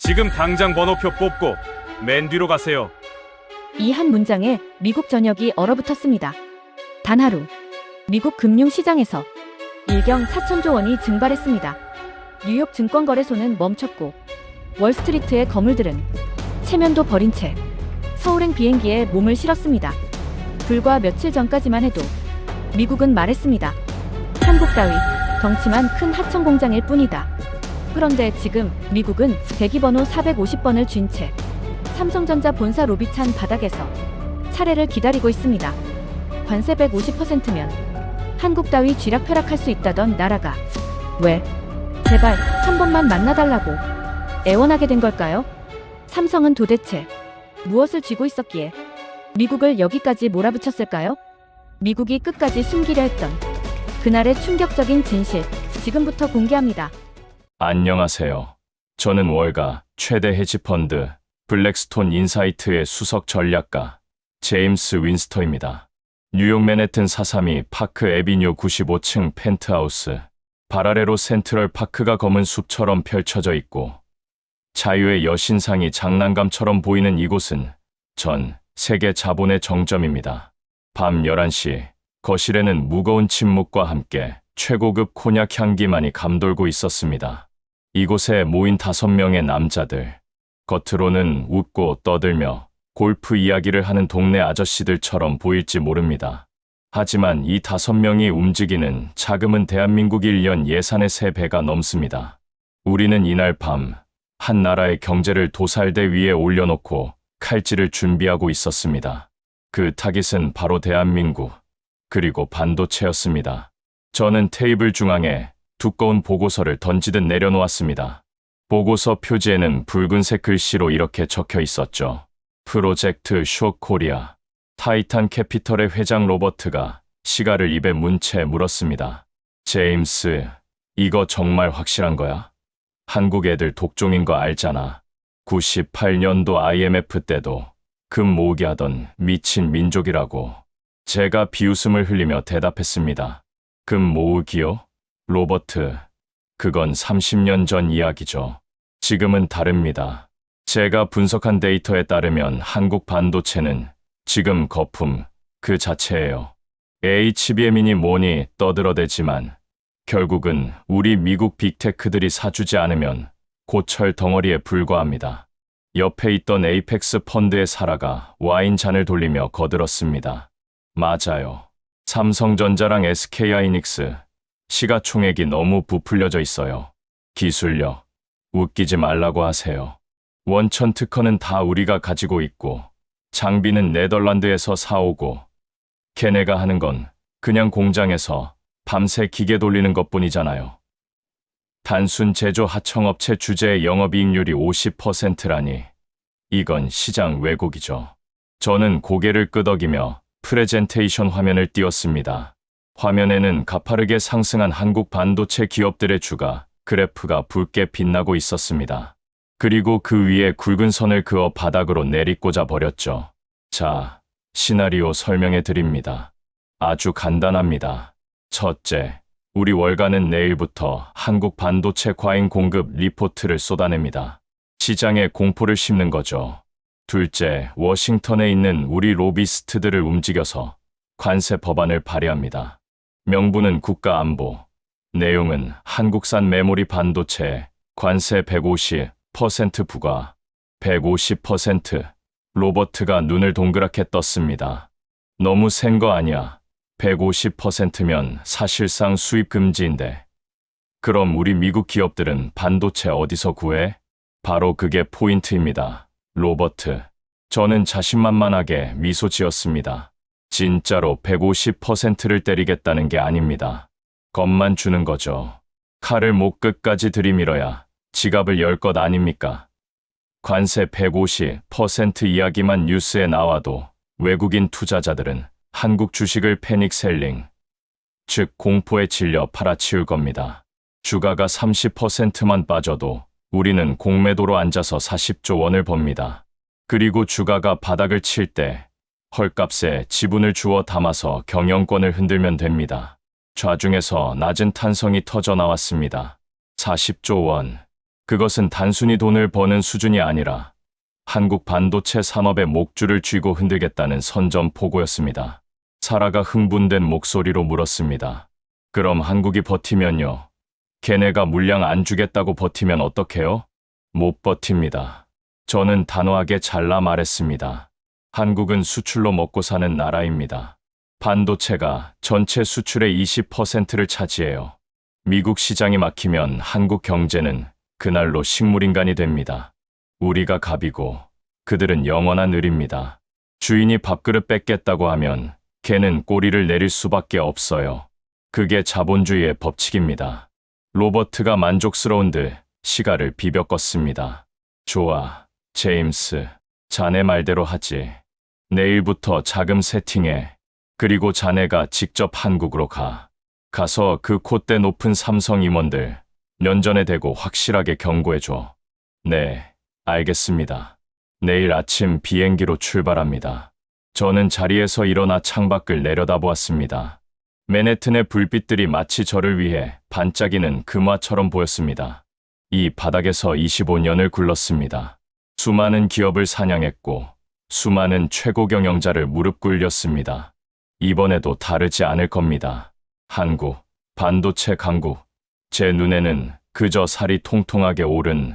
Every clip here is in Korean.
지금 당장 번호표 뽑고 맨 뒤로 가세요. 이 한 문장에 미국 전역이 얼어붙었습니다. 단 하루, 미국 금융시장에서 일경 4천조 원이 증발했습니다. 뉴욕 증권거래소는 멈췄고 월스트리트의 거물들은 체면도 버린 채 서울행 비행기에 몸을 실었습니다. 불과 며칠 전까지만 해도 미국은 말했습니다. 한국 따위 덩치만 큰 하청 공장일 뿐이다. 그런데 지금 미국은 대기번호 450번을 쥔 채 삼성전자 본사 로비 찬 바닥에서 차례를 기다리고 있습니다. 관세 150%면 한국 따위 쥐락펴락할 수 있다던 나라가 왜 제발 한 번만 만나달라고 애원하게 된 걸까요? 삼성은 도대체 무엇을 쥐고 있었기에 미국을 여기까지 몰아붙였을까요? 미국이 끝까지 숨기려 했던 그날의 충격적인 진실, 지금부터 공개합니다. 안녕하세요. 저는 월가 최대 헤지펀드 블랙스톤 인사이트의 수석 전략가 제임스 윈스터입니다. 뉴욕 맨해튼 432 파크 애비뉴 95층 펜트하우스, 발 아래로 센트럴 파크가 검은 숲처럼 펼쳐져 있고 자유의 여신상이 장난감처럼 보이는 이곳은 전 세계 자본의 정점입니다. 밤 11시, 거실에는 무거운 침묵과 함께 최고급 코냑 향기만이 감돌고 있었습니다. 이곳에 모인 5명의 남자들, 겉으로는 웃고 떠들며 골프 이야기를 하는 동네 아저씨들처럼 보일지 모릅니다. 하지만 이 5명이 움직이는 자금은 대한민국 1년 예산의 3배가 넘습니다. 우리는 이날 밤 한 나라의 경제를 도살대 위에 올려놓고 칼질을 준비하고 있었습니다. 그 타깃은 바로 대한민국, 그리고 반도체였습니다. 저는 테이블 중앙에 두꺼운 보고서를 던지듯 내려놓았습니다. 보고서 표지에는 붉은색 글씨로 이렇게 적혀 있었죠. 프로젝트 숏 코리아. 타이탄 캐피털의 회장 로버트가 시가를 입에 문 채 물었습니다. 제임스, 이거 정말 확실한 거야? 한국 애들 독종인 거 알잖아. 98년도 IMF 때도 금 모으기 하던 미친 민족이라고. 제가 비웃음을 흘리며 대답했습니다. 금 모으기요? 로버트, 그건 30년 전 이야기죠. 지금은 다릅니다. 제가 분석한 데이터에 따르면 한국 반도체는 지금 거품 그 자체예요. HBM이니 뭐니 떠들어대지만 결국은 우리 미국 빅테크들이 사주지 않으면 고철 덩어리에 불과합니다. 옆에 있던 에이펙스 펀드의 사라가 와인잔을 돌리며 거들었습니다. 맞아요. 삼성전자랑 SK하이닉스 시가총액이 너무 부풀려져 있어요. 기술력, 웃기지 말라고 하세요. 원천 특허는 다 우리가 가지고 있고 장비는 네덜란드에서 사오고 걔네가 하는 건 그냥 공장에서 밤새 기계 돌리는 것뿐이잖아요. 단순 제조 하청업체 주제의 영업이익률이 50%라니 이건 시장 왜곡이죠. 저는 고개를 끄덕이며 프레젠테이션 화면을 띄웠습니다. 화면에는 가파르게 상승한 한국 반도체 기업들의 주가 그래프가 붉게 빛나고 있었습니다. 그리고 그 위에 굵은 선을 그어 바닥으로 내리꽂아 버렸죠. 자, 시나리오 설명해 드립니다. 아주 간단합니다. 첫째, 우리 월가는 내일부터 한국 반도체 과잉 공급 리포트를 쏟아냅니다. 시장에 공포를 심는 거죠. 둘째, 워싱턴에 있는 우리 로비스트들을 움직여서 관세 법안을 발의합니다. 명분은 국가안보, 내용은 한국산 메모리 반도체에 관세 150% 부과, 150%. 로버트가 눈을 동그랗게 떴습니다. 너무 센 거 아니야. 150%면 사실상 수입 금지인데. 그럼 우리 미국 기업들은 반도체 어디서 구해? 바로 그게 포인트입니다. 로버트. 저는 자신만만하게 미소 지었습니다. 진짜로 150%를 때리겠다는 게 아닙니다. 겁만 주는 거죠. 칼을 목 끝까지 들이밀어야 지갑을 열 것 아닙니까? 관세 150% 이야기만 뉴스에 나와도 외국인 투자자들은 한국 주식을 패닉 셀링, 즉 공포에 질려 팔아치울 겁니다. 주가가 30%만 빠져도 우리는 공매도로 앉아서 40조 원을 법니다. 그리고 주가가 바닥을 칠 때 헐값에 지분을 주워 담아서 경영권을 흔들면 됩니다. 좌중에서 낮은 탄성이 터져 나왔습니다. 40조 원. 그것은 단순히 돈을 버는 수준이 아니라 한국 반도체 산업의 목줄을 쥐고 흔들겠다는 선전포고였습니다. 사라가 흥분된 목소리로 물었습니다. 그럼 한국이 버티면요? 걔네가 물량 안 주겠다고 버티면 어떡해요? 못 버팁니다. 저는 단호하게 잘라 말했습니다. 한국은 수출로 먹고 사는 나라입니다. 반도체가 전체 수출의 20%를 차지해요. 미국 시장이 막히면 한국 경제는 그날로 식물인간이 됩니다. 우리가 갑이고 그들은 영원한 을입니다. 주인이 밥그릇 뺏겠다고 하면 걔는 꼬리를 내릴 수밖에 없어요. 그게 자본주의의 법칙입니다. 로버트가 만족스러운 듯 시가를 비벼 껐습니다. 좋아, 제임스. 자네 말대로 하지. 내일부터 자금 세팅해. 그리고 자네가 직접 한국으로 가. 가서 그 콧대 높은 삼성 임원들 면전에 대고 확실하게 경고해줘. 네, 알겠습니다. 내일 아침 비행기로 출발합니다. 저는 자리에서 일어나 창밖을 내려다보았습니다. 맨해튼의 불빛들이 마치 저를 위해 반짝이는 금화처럼 보였습니다. 이 바닥에서 25년을 굴렀습니다. 수많은 기업을 사냥했고 수많은 최고 경영자를 무릎 꿇렸습니다. 이번에도 다르지 않을 겁니다. 한국, 반도체 강국. 제 눈에는 그저 살이 통통하게 오른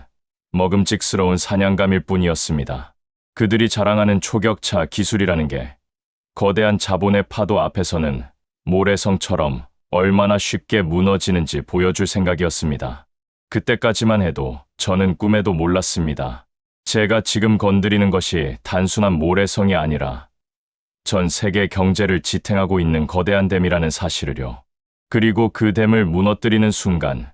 먹음직스러운 사냥감일 뿐이었습니다. 그들이 자랑하는 초격차 기술이라는 게 거대한 자본의 파도 앞에서는 모래성처럼 얼마나 쉽게 무너지는지 보여줄 생각이었습니다. 그때까지만 해도 저는 꿈에도 몰랐습니다. 제가 지금 건드리는 것이 단순한 모래성이 아니라 전 세계 경제를 지탱하고 있는 거대한 댐이라는 사실을요. 그리고 그 댐을 무너뜨리는 순간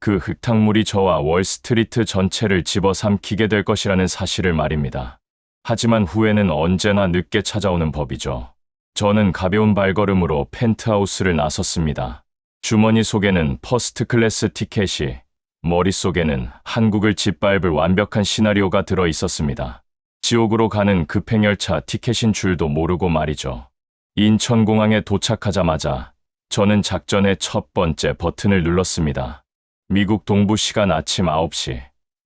그 흙탕물이 저와 월스트리트 전체를 집어삼키게 될 것이라는 사실을 말입니다. 하지만 후회는 언제나 늦게 찾아오는 법이죠. 저는 가벼운 발걸음으로 펜트하우스를 나섰습니다. 주머니 속에는 퍼스트 클래스 티켓이, 머릿속에는 한국을 짓밟을 완벽한 시나리오가 들어 있었습니다. 지옥으로 가는 급행열차 티켓인 줄도 모르고 말이죠. 인천공항에 도착하자마자 저는 작전의 첫 번째 버튼을 눌렀습니다. 미국 동부 시간 아침 9시,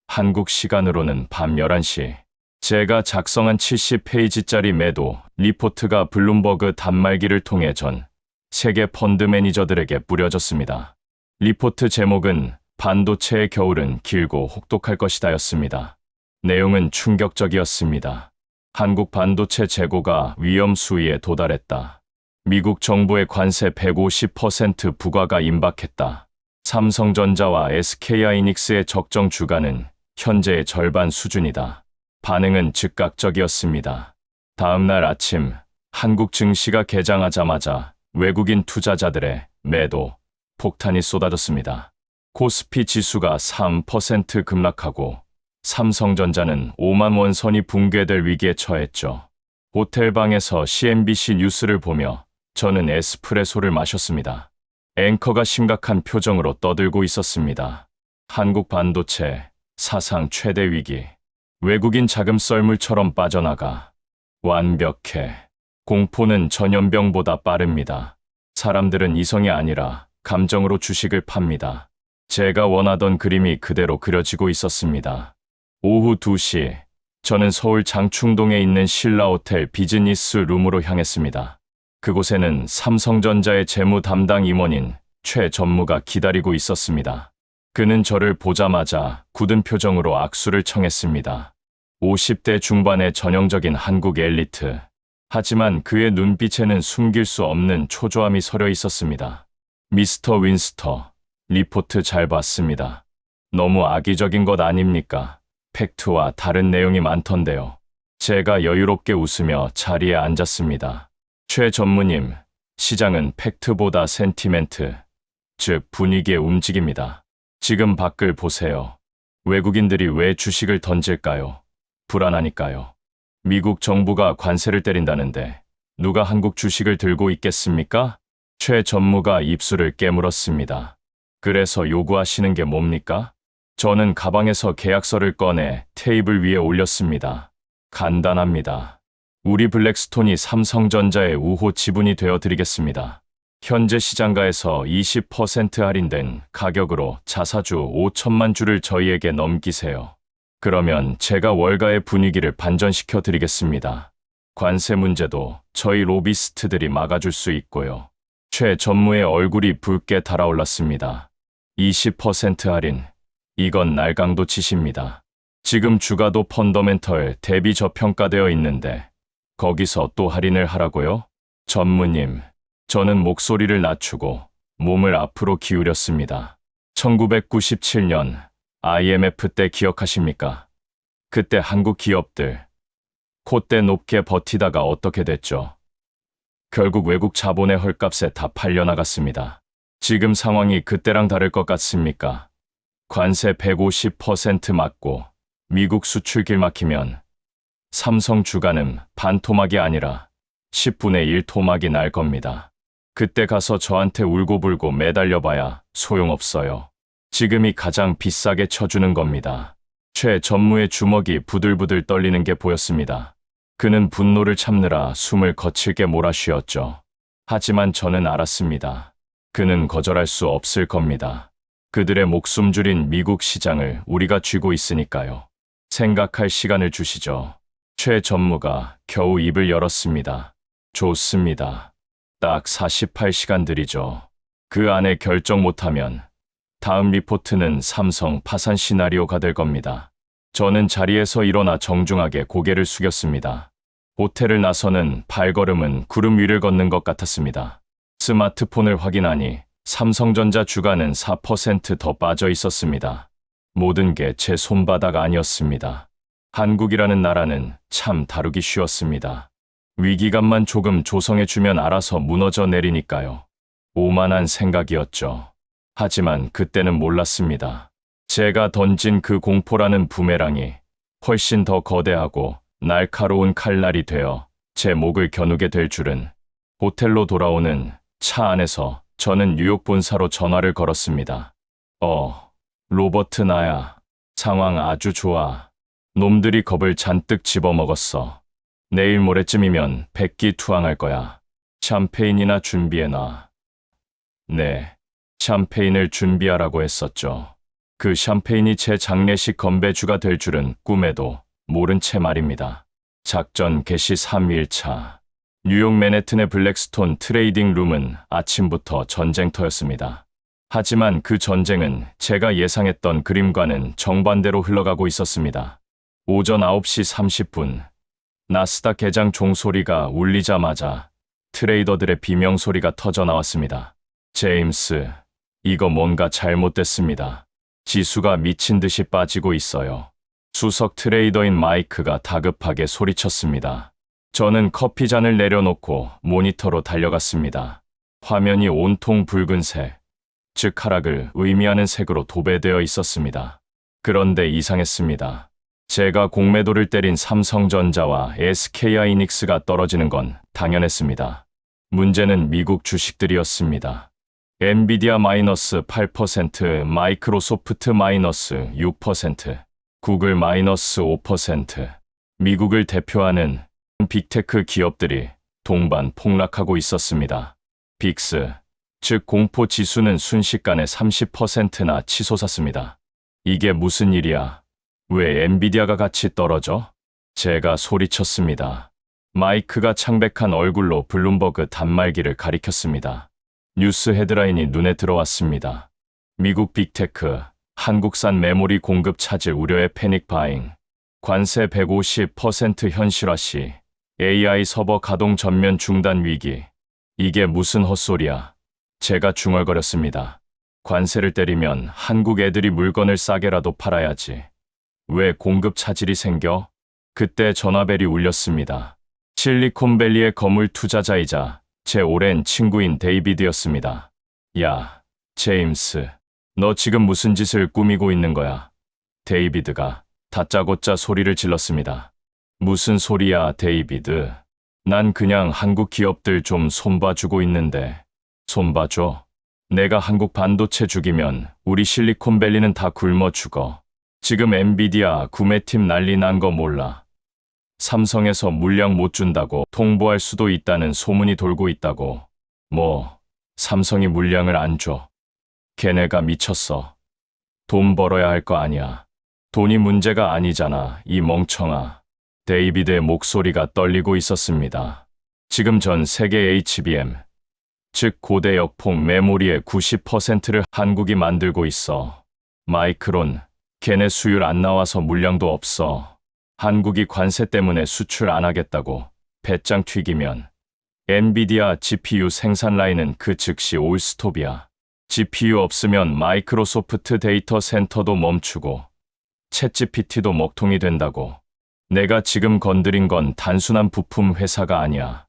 한국 시간으로는 밤 11시. 제가 작성한 70페이지짜리 매도 리포트가 블룸버그 단말기를 통해 전 세계 펀드 매니저들에게 뿌려졌습니다. 리포트 제목은 반도체의 겨울은 길고 혹독할 것이다였습니다. 내용은 충격적이었습니다. 한국 반도체 재고가 위험 수위에 도달했다. 미국 정부의 관세 150% 부과가 임박했다. 삼성전자와 SK하이닉스의 적정 주가는 현재의 절반 수준이다. 반응은 즉각적이었습니다. 다음 날 아침 한국 증시가 개장하자마자 외국인 투자자들의 매도 폭탄이 쏟아졌습니다. 코스피 지수가 3% 급락하고 삼성전자는 5만 원 선이 붕괴될 위기에 처했죠. 호텔방에서 CNBC 뉴스를 보며 저는 에스프레소를 마셨습니다. 앵커가 심각한 표정으로 떠들고 있었습니다. 한국 반도체 사상 최대 위기. 외국인 자금 썰물처럼 빠져나가. 완벽해. 공포는 전염병보다 빠릅니다. 사람들은 이성이 아니라 감정으로 주식을 팝니다. 제가 원하던 그림이 그대로 그려지고 있었습니다. 오후 2시, 저는 서울 장충동에 있는 신라호텔 비즈니스 룸으로 향했습니다. 그곳에는 삼성전자의 재무 담당 임원인 최 전무가 기다리고 있었습니다. 그는 저를 보자마자 굳은 표정으로 악수를 청했습니다. 50대 중반의 전형적인 한국 엘리트. 하지만 그의 눈빛에는 숨길 수 없는 초조함이 서려 있었습니다. 미스터 윈스터, 리포트 잘 봤습니다. 너무 악의적인 것 아닙니까? 팩트와 다른 내용이 많던데요. 제가 여유롭게 웃으며 자리에 앉았습니다. 최 전무님, 시장은 팩트보다 센티멘트, 즉 분위기에 움직입니다. 지금 밖을 보세요. 외국인들이 왜 주식을 던질까요? 불안하니까요. 미국 정부가 관세를 때린다는데 누가 한국 주식을 들고 있겠습니까? 최 전무가 입술을 깨물었습니다. 그래서 요구하시는 게 뭡니까? 저는 가방에서 계약서를 꺼내 테이블 위에 올렸습니다. 간단합니다. 우리 블랙스톤이 삼성전자의 우호 지분이 되어 드리겠습니다. 현재 시장가에서 20% 할인된 가격으로 자사주 5천만 주를 저희에게 넘기세요. 그러면 제가 월가의 분위기를 반전시켜 드리겠습니다. 관세 문제도 저희 로비스트들이 막아줄 수 있고요. 최 전무의 얼굴이 붉게 달아올랐습니다. 20% 할인. 이건 날강도 치십니다. 지금 주가도 펀더멘털 대비 저평가되어 있는데 거기서 또 할인을 하라고요? 전무님, 저는 목소리를 낮추고 몸을 앞으로 기울였습니다. 1997년 IMF 때 기억하십니까? 그때 한국 기업들 콧대 높게 버티다가 어떻게 됐죠? 결국 외국 자본의 헐값에 다 팔려나갔습니다. 지금 상황이 그때랑 다를 것 같습니까? 관세 150% 맞고 미국 수출길 막히면 삼성 주가는 반토막이 아니라 10분의 1 토막이 날 겁니다. 그때 가서 저한테 울고불고 매달려봐야 소용없어요. 지금이 가장 비싸게 쳐주는 겁니다. 최 전무의 주먹이 부들부들 떨리는 게 보였습니다. 그는 분노를 참느라 숨을 거칠게 몰아쉬었죠. 하지만 저는 알았습니다. 그는 거절할 수 없을 겁니다. 그들의 목숨 줄인 미국 시장을 우리가 쥐고 있으니까요. 생각할 시간을 주시죠. 최 전무가 겨우 입을 열었습니다. 좋습니다. 딱 48시간 드리죠. 그 안에 결정 못하면 다음 리포트는 삼성 파산 시나리오가 될 겁니다. 저는 자리에서 일어나 정중하게 고개를 숙였습니다. 호텔을 나서는 발걸음은 구름 위를 걷는 것 같았습니다. 스마트폰을 확인하니 삼성전자 주가는 4% 더 빠져 있었습니다. 모든 게 제 손바닥 아니었습니다. 한국이라는 나라는 참 다루기 쉬웠습니다. 위기감만 조금 조성해주면 알아서 무너져 내리니까요. 오만한 생각이었죠. 하지만 그때는 몰랐습니다. 제가 던진 그 공포라는 부메랑이 훨씬 더 거대하고 날카로운 칼날이 되어 제 목을 겨누게 될 줄은. 호텔로 돌아오는 차 안에서 저는 뉴욕 본사로 전화를 걸었습니다. 로버트 나야. 상황 아주 좋아. 놈들이 겁을 잔뜩 집어먹었어. 내일 모레쯤이면 백기투항할 거야. 샴페인이나 준비해놔. 네, 샴페인을 준비하라고 했었죠. 그 샴페인이 제 장례식 건배주가 될 줄은 꿈에도 모른 채 말입니다. 작전 개시 3일차. 뉴욕 맨해튼의 블랙스톤 트레이딩 룸은 아침부터 전쟁터였습니다. 하지만 그 전쟁은 제가 예상했던 그림과는 정반대로 흘러가고 있었습니다. 오전 9시 30분, 나스닥 개장 종소리가 울리자마자 트레이더들의 비명소리가 터져 나왔습니다. 제임스, 이거 뭔가 잘못됐습니다. 지수가 미친 듯이 빠지고 있어요. 수석 트레이더인 마이크가 다급하게 소리쳤습니다. 저는 커피잔을 내려놓고 모니터로 달려갔습니다. 화면이 온통 붉은색, 즉 하락을 의미하는 색으로 도배되어 있었습니다. 그런데 이상했습니다. 제가 공매도를 때린 삼성전자와 SK하이닉스가 떨어지는 건 당연했습니다. 문제는 미국 주식들이었습니다. 엔비디아 마이너스 8%, 마이크로소프트 마이너스 6%, 구글 마이너스 5%, 미국을 대표하는 빅테크 기업들이 동반 폭락하고 있었습니다. 빅스, 즉 공포 지수는 순식간에 30%나 치솟았습니다. 이게 무슨 일이야? 왜 엔비디아가 같이 떨어져? 제가 소리쳤습니다. 마이크가 창백한 얼굴로 블룸버그 단말기를 가리켰습니다. 뉴스 헤드라인이 눈에 들어왔습니다. 미국 빅테크, 한국산 메모리 공급 차질 우려의 패닉 바잉, 관세 150% 현실화 시 AI 서버 가동 전면 중단 위기. 이게 무슨 헛소리야. 제가 중얼거렸습니다. 관세를 때리면 한국 애들이 물건을 싸게라도 팔아야지. 왜 공급 차질이 생겨? 그때 전화벨이 울렸습니다. 실리콘밸리의 거물 투자자이자 제 오랜 친구인 데이비드였습니다. 야, 제임스, 너 지금 무슨 짓을 꾸미고 있는 거야? 데이비드가 다짜고짜 소리를 질렀습니다. 무슨 소리야, 데이비드. 난 그냥 한국 기업들 좀 손봐주고 있는데. 손봐줘? 내가 한국 반도체 죽이면 우리 실리콘밸리는 다 굶어 죽어. 지금 엔비디아 구매팀 난리 난 거 몰라. 삼성에서 물량 못 준다고 통보할 수도 있다는 소문이 돌고 있다고. 뭐, 삼성이 물량을 안 줘. 걔네가 미쳤어. 돈 벌어야 할 거 아니야. 돈이 문제가 아니잖아, 이 멍청아. 데이비드의 목소리가 떨리고 있었습니다. 지금 전 세계 HBM, 즉 고대 역폭 메모리의 90%를 한국이 만들고 있어. 마이크론, 걔네 수율 안 나와서 물량도 없어. 한국이 관세 때문에 수출 안 하겠다고 배짱 튀기면 엔비디아 GPU 생산 라인은 그 즉시 올스톱이야. GPU 없으면 마이크로소프트 데이터 센터도 멈추고 챗GPT도 먹통이 된다고. 내가 지금 건드린 건 단순한 부품 회사가 아니야.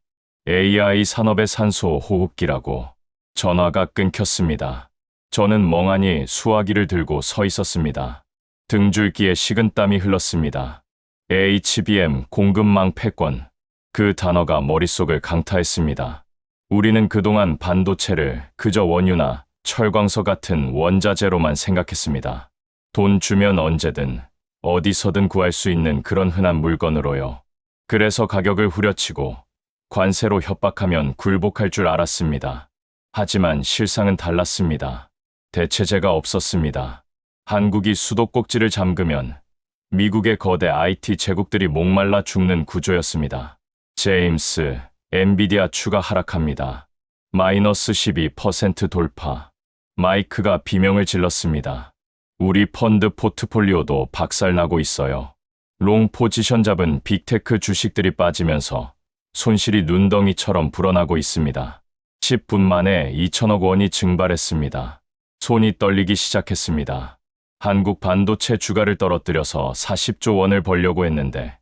AI 산업의 산소 호흡기라고. 전화가 끊겼습니다. 저는 멍하니 수화기를 들고 서 있었습니다. 등줄기에 식은땀이 흘렀습니다. HBM 공급망 패권. 그 단어가 머릿속을 강타했습니다. 우리는 그동안 반도체를 그저 원유나 철광석 같은 원자재로만 생각했습니다. 돈 주면 언제든 어디서든 구할 수 있는 그런 흔한 물건으로요. 그래서 가격을 후려치고 관세로 협박하면 굴복할 줄 알았습니다. 하지만 실상은 달랐습니다. 대체제가 없었습니다. 한국이 수도꼭지를 잠그면 미국의 거대 IT 제국들이 목말라 죽는 구조였습니다. 제임스, 엔비디아 추가 하락합니다. 마이너스 12% 돌파. 마이크가 비명을 질렀습니다. 우리 펀드 포트폴리오도 박살나고 있어요. 롱 포지션 잡은 빅테크 주식들이 빠지면서 손실이 눈덩이처럼 불어나고 있습니다. 10분 만에 2천억 원이 증발했습니다. 손이 떨리기 시작했습니다. 한국 반도체 주가를 떨어뜨려서 40조 원을 벌려고 했는데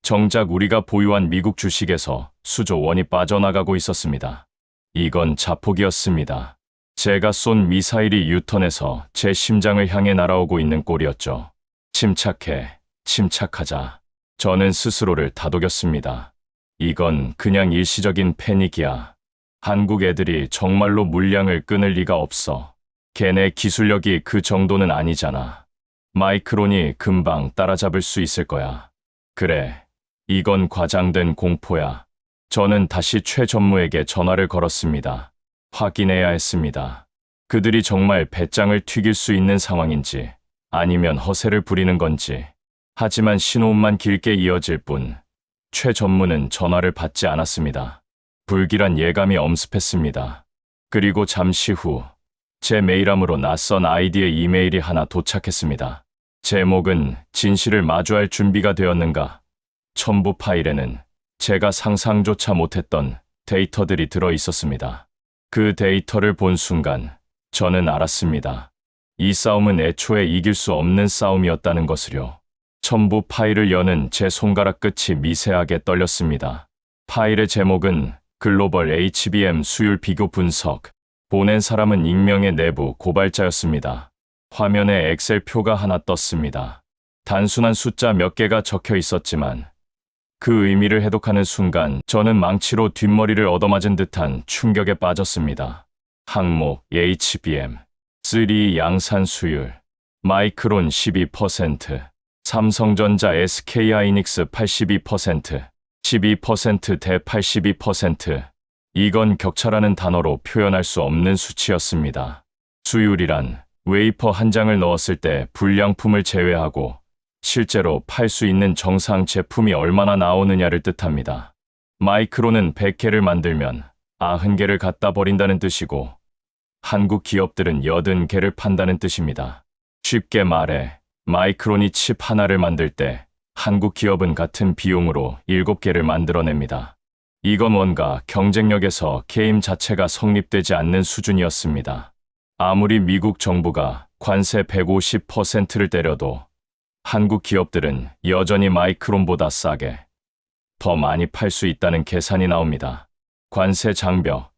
정작 우리가 보유한 미국 주식에서 수조 원이 빠져나가고 있었습니다. 이건 자폭이었습니다. 제가 쏜 미사일이 유턴해서 제 심장을 향해 날아오고 있는 꼴이었죠. 침착해, 침착하자. 저는 스스로를 다독였습니다. 이건 그냥 일시적인 패닉이야. 한국 애들이 정말로 물량을 끊을 리가 없어. 걔네 기술력이 그 정도는 아니잖아. 마이크론이 금방 따라잡을 수 있을 거야. 그래, 이건 과장된 공포야. 저는 다시 최 전무에게 전화를 걸었습니다. 확인해야 했습니다. 그들이 정말 배짱을 튀길 수 있는 상황인지 아니면 허세를 부리는 건지. 하지만 신호음만 길게 이어질 뿐 최 전무는 전화를 받지 않았습니다. 불길한 예감이 엄습했습니다. 그리고 잠시 후 제 메일함으로 낯선 아이디의 이메일이 하나 도착했습니다. 제목은 진실을 마주할 준비가 되었는가? 첨부 파일에는 제가 상상조차 못했던 데이터들이 들어 있었습니다. 그 데이터를 본 순간 저는 알았습니다. 이 싸움은 애초에 이길 수 없는 싸움이었다는 것을요. 첨부 파일을 여는 제 손가락 끝이 미세하게 떨렸습니다. 파일의 제목은 글로벌 HBM 수율 비교 분석. 보낸 사람은 익명의 내부 고발자였습니다. 화면에 엑셀표가 하나 떴습니다. 단순한 숫자 몇 개가 적혀 있었지만 그 의미를 해독하는 순간 저는 망치로 뒷머리를 얻어맞은 듯한 충격에 빠졌습니다. 항목 HBM 3 양산 수율 마이크론 12%, 삼성전자 SK하이닉스 82%, 12% 대 82%. 이건 격차라는 단어로 표현할 수 없는 수치였습니다. 수율이란 웨이퍼 한 장을 넣었을 때 불량품을 제외하고 실제로 팔 수 있는 정상 제품이 얼마나 나오느냐를 뜻합니다. 마이크론은 100개를 만들면 90개를 갖다 버린다는 뜻이고 한국 기업들은 80개를 판다는 뜻입니다. 쉽게 말해 마이크론이 칩 하나를 만들 때 한국 기업은 같은 비용으로 7개를 만들어냅니다. 이건 뭔가 경쟁력에서 게임 자체가 성립되지 않는 수준이었습니다. 아무리 미국 정부가 관세 150%를 때려도 한국 기업들은 여전히 마이크론보다 싸게 더 많이 팔 수 있다는 계산이 나옵니다. 관세 장벽,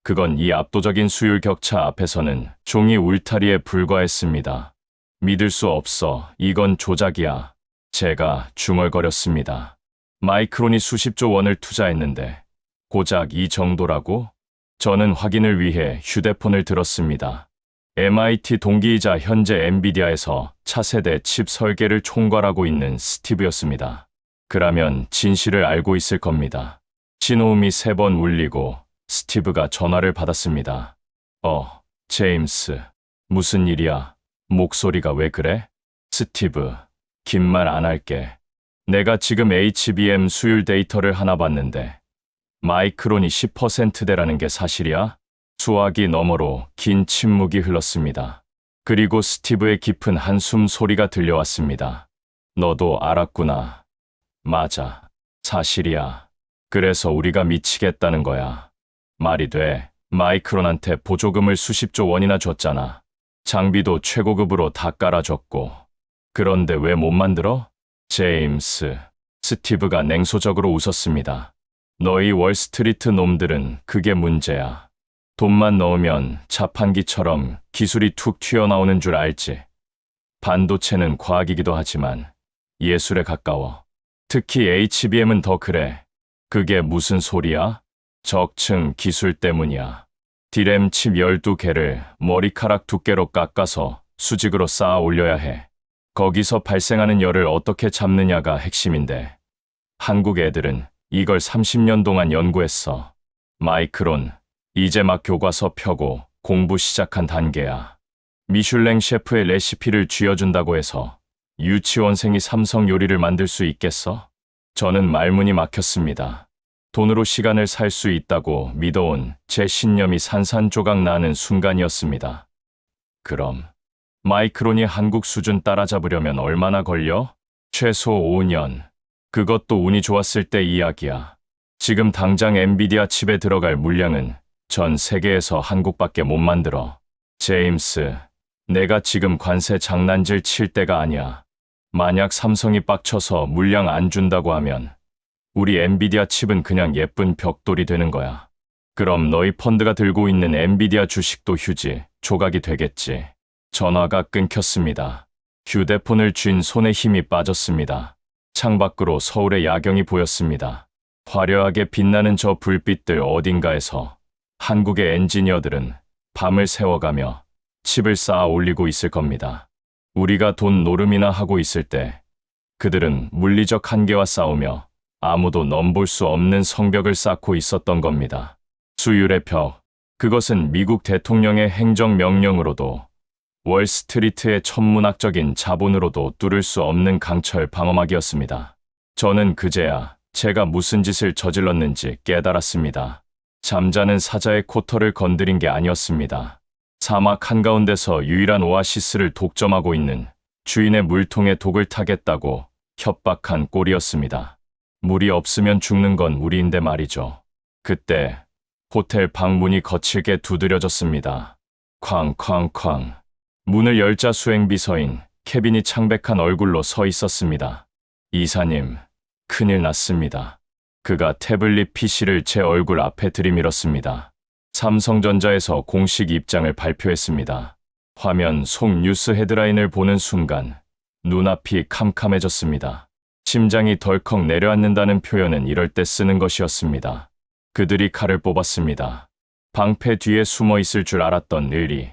그건 이 압도적인 수율 격차 앞에서는 종이 울타리에 불과했습니다. 믿을 수 없어, 이건 조작이야. 제가 중얼거렸습니다. 마이크론이 수십조 원을 투자했는데 고작 이 정도라고? 저는 확인을 위해 휴대폰을 들었습니다. MIT 동기이자 현재 엔비디아에서 차세대 칩 설계를 총괄하고 있는 스티브였습니다. 그라면 진실을 알고 있을 겁니다. 신호음이 3번 울리고 스티브가 전화를 받았습니다. 제임스. 무슨 일이야? 목소리가 왜 그래? 스티브, 긴 말 안 할게. 내가 지금 HBM 수율 데이터를 하나 봤는데 마이크론이 10%대라는 게 사실이야? 수화기 너머로 긴 침묵이 흘렀습니다. 그리고 스티브의 깊은 한숨 소리가 들려왔습니다. 너도 알았구나. 맞아. 사실이야. 그래서 우리가 미치겠다는 거야. 말이 돼. 마이크론한테 보조금을 수십조 원이나 줬잖아. 장비도 최고급으로 다 깔아줬고. 그런데 왜 못 만들어? 제임스. 스티브가 냉소적으로 웃었습니다. 너희 월스트리트 놈들은 그게 문제야. 돈만 넣으면 자판기처럼 기술이 툭 튀어나오는 줄 알지. 반도체는 과학이기도 하지만 예술에 가까워. 특히 HBM은 더 그래. 그게 무슨 소리야? 적층 기술 때문이야. 디램 칩 12개를 머리카락 두께로 깎아서 수직으로 쌓아 올려야 해. 거기서 발생하는 열을 어떻게 잡느냐가 핵심인데. 한국 애들은 이걸 30년 동안 연구했어. 마이크론, 이제 막 교과서 펴고 공부 시작한 단계야. 미슐랭 셰프의 레시피를 쥐어준다고 해서 유치원생이 삼성 요리를 만들 수 있겠어? 저는 말문이 막혔습니다. 돈으로 시간을 살 수 있다고 믿어온 제 신념이 산산조각 나는 순간이었습니다. 그럼 마이크론이 한국 수준 따라잡으려면 얼마나 걸려? 최소 5년. 그것도 운이 좋았을 때 이야기야. 지금 당장 엔비디아 칩에 들어갈 물량은 전 세계에서 한국밖에 못 만들어. 제임스, 내가 지금 관세 장난질 칠 때가 아니야. 만약 삼성이 빡쳐서 물량 안 준다고 하면 우리 엔비디아 칩은 그냥 예쁜 벽돌이 되는 거야. 그럼 너희 펀드가 들고 있는 엔비디아 주식도 휴지, 조각이 되겠지. 전화가 끊겼습니다. 휴대폰을 쥔 손에 힘이 빠졌습니다. 창밖으로 서울의 야경이 보였습니다. 화려하게 빛나는 저 불빛들 어딘가에서 한국의 엔지니어들은 밤을 새워가며 칩을 쌓아 올리고 있을 겁니다. 우리가 돈 노름이나 하고 있을 때 그들은 물리적 한계와 싸우며 아무도 넘볼 수 없는 성벽을 쌓고 있었던 겁니다. 수율의 벽, 그것은 미국 대통령의 행정명령으로도 월스트리트의 천문학적인 자본으로도 뚫을 수 없는 강철 방어막이었습니다. 저는 그제야 제가 무슨 짓을 저질렀는지 깨달았습니다. 잠자는 사자의 코털을 건드린 게 아니었습니다. 사막 한가운데서 유일한 오아시스를 독점하고 있는 주인의 물통에 독을 타겠다고 협박한 꼴이었습니다. 물이 없으면 죽는 건 우리인데 말이죠. 그때 호텔 방문이 거칠게 두드려졌습니다. 쾅쾅쾅. 문을 열자 수행비서인 케빈이 창백한 얼굴로 서 있었습니다. 이사님, 큰일 났습니다. 그가 태블릿 PC를 제 얼굴 앞에 들이밀었습니다. 삼성전자에서 공식 입장을 발표했습니다. 화면 속 뉴스 헤드라인을 보는 순간 눈앞이 캄캄해졌습니다. 심장이 덜컥 내려앉는다는 표현은 이럴 때 쓰는 것이었습니다. 그들이 칼을 뽑았습니다. 방패 뒤에 숨어 있을 줄 알았던 을이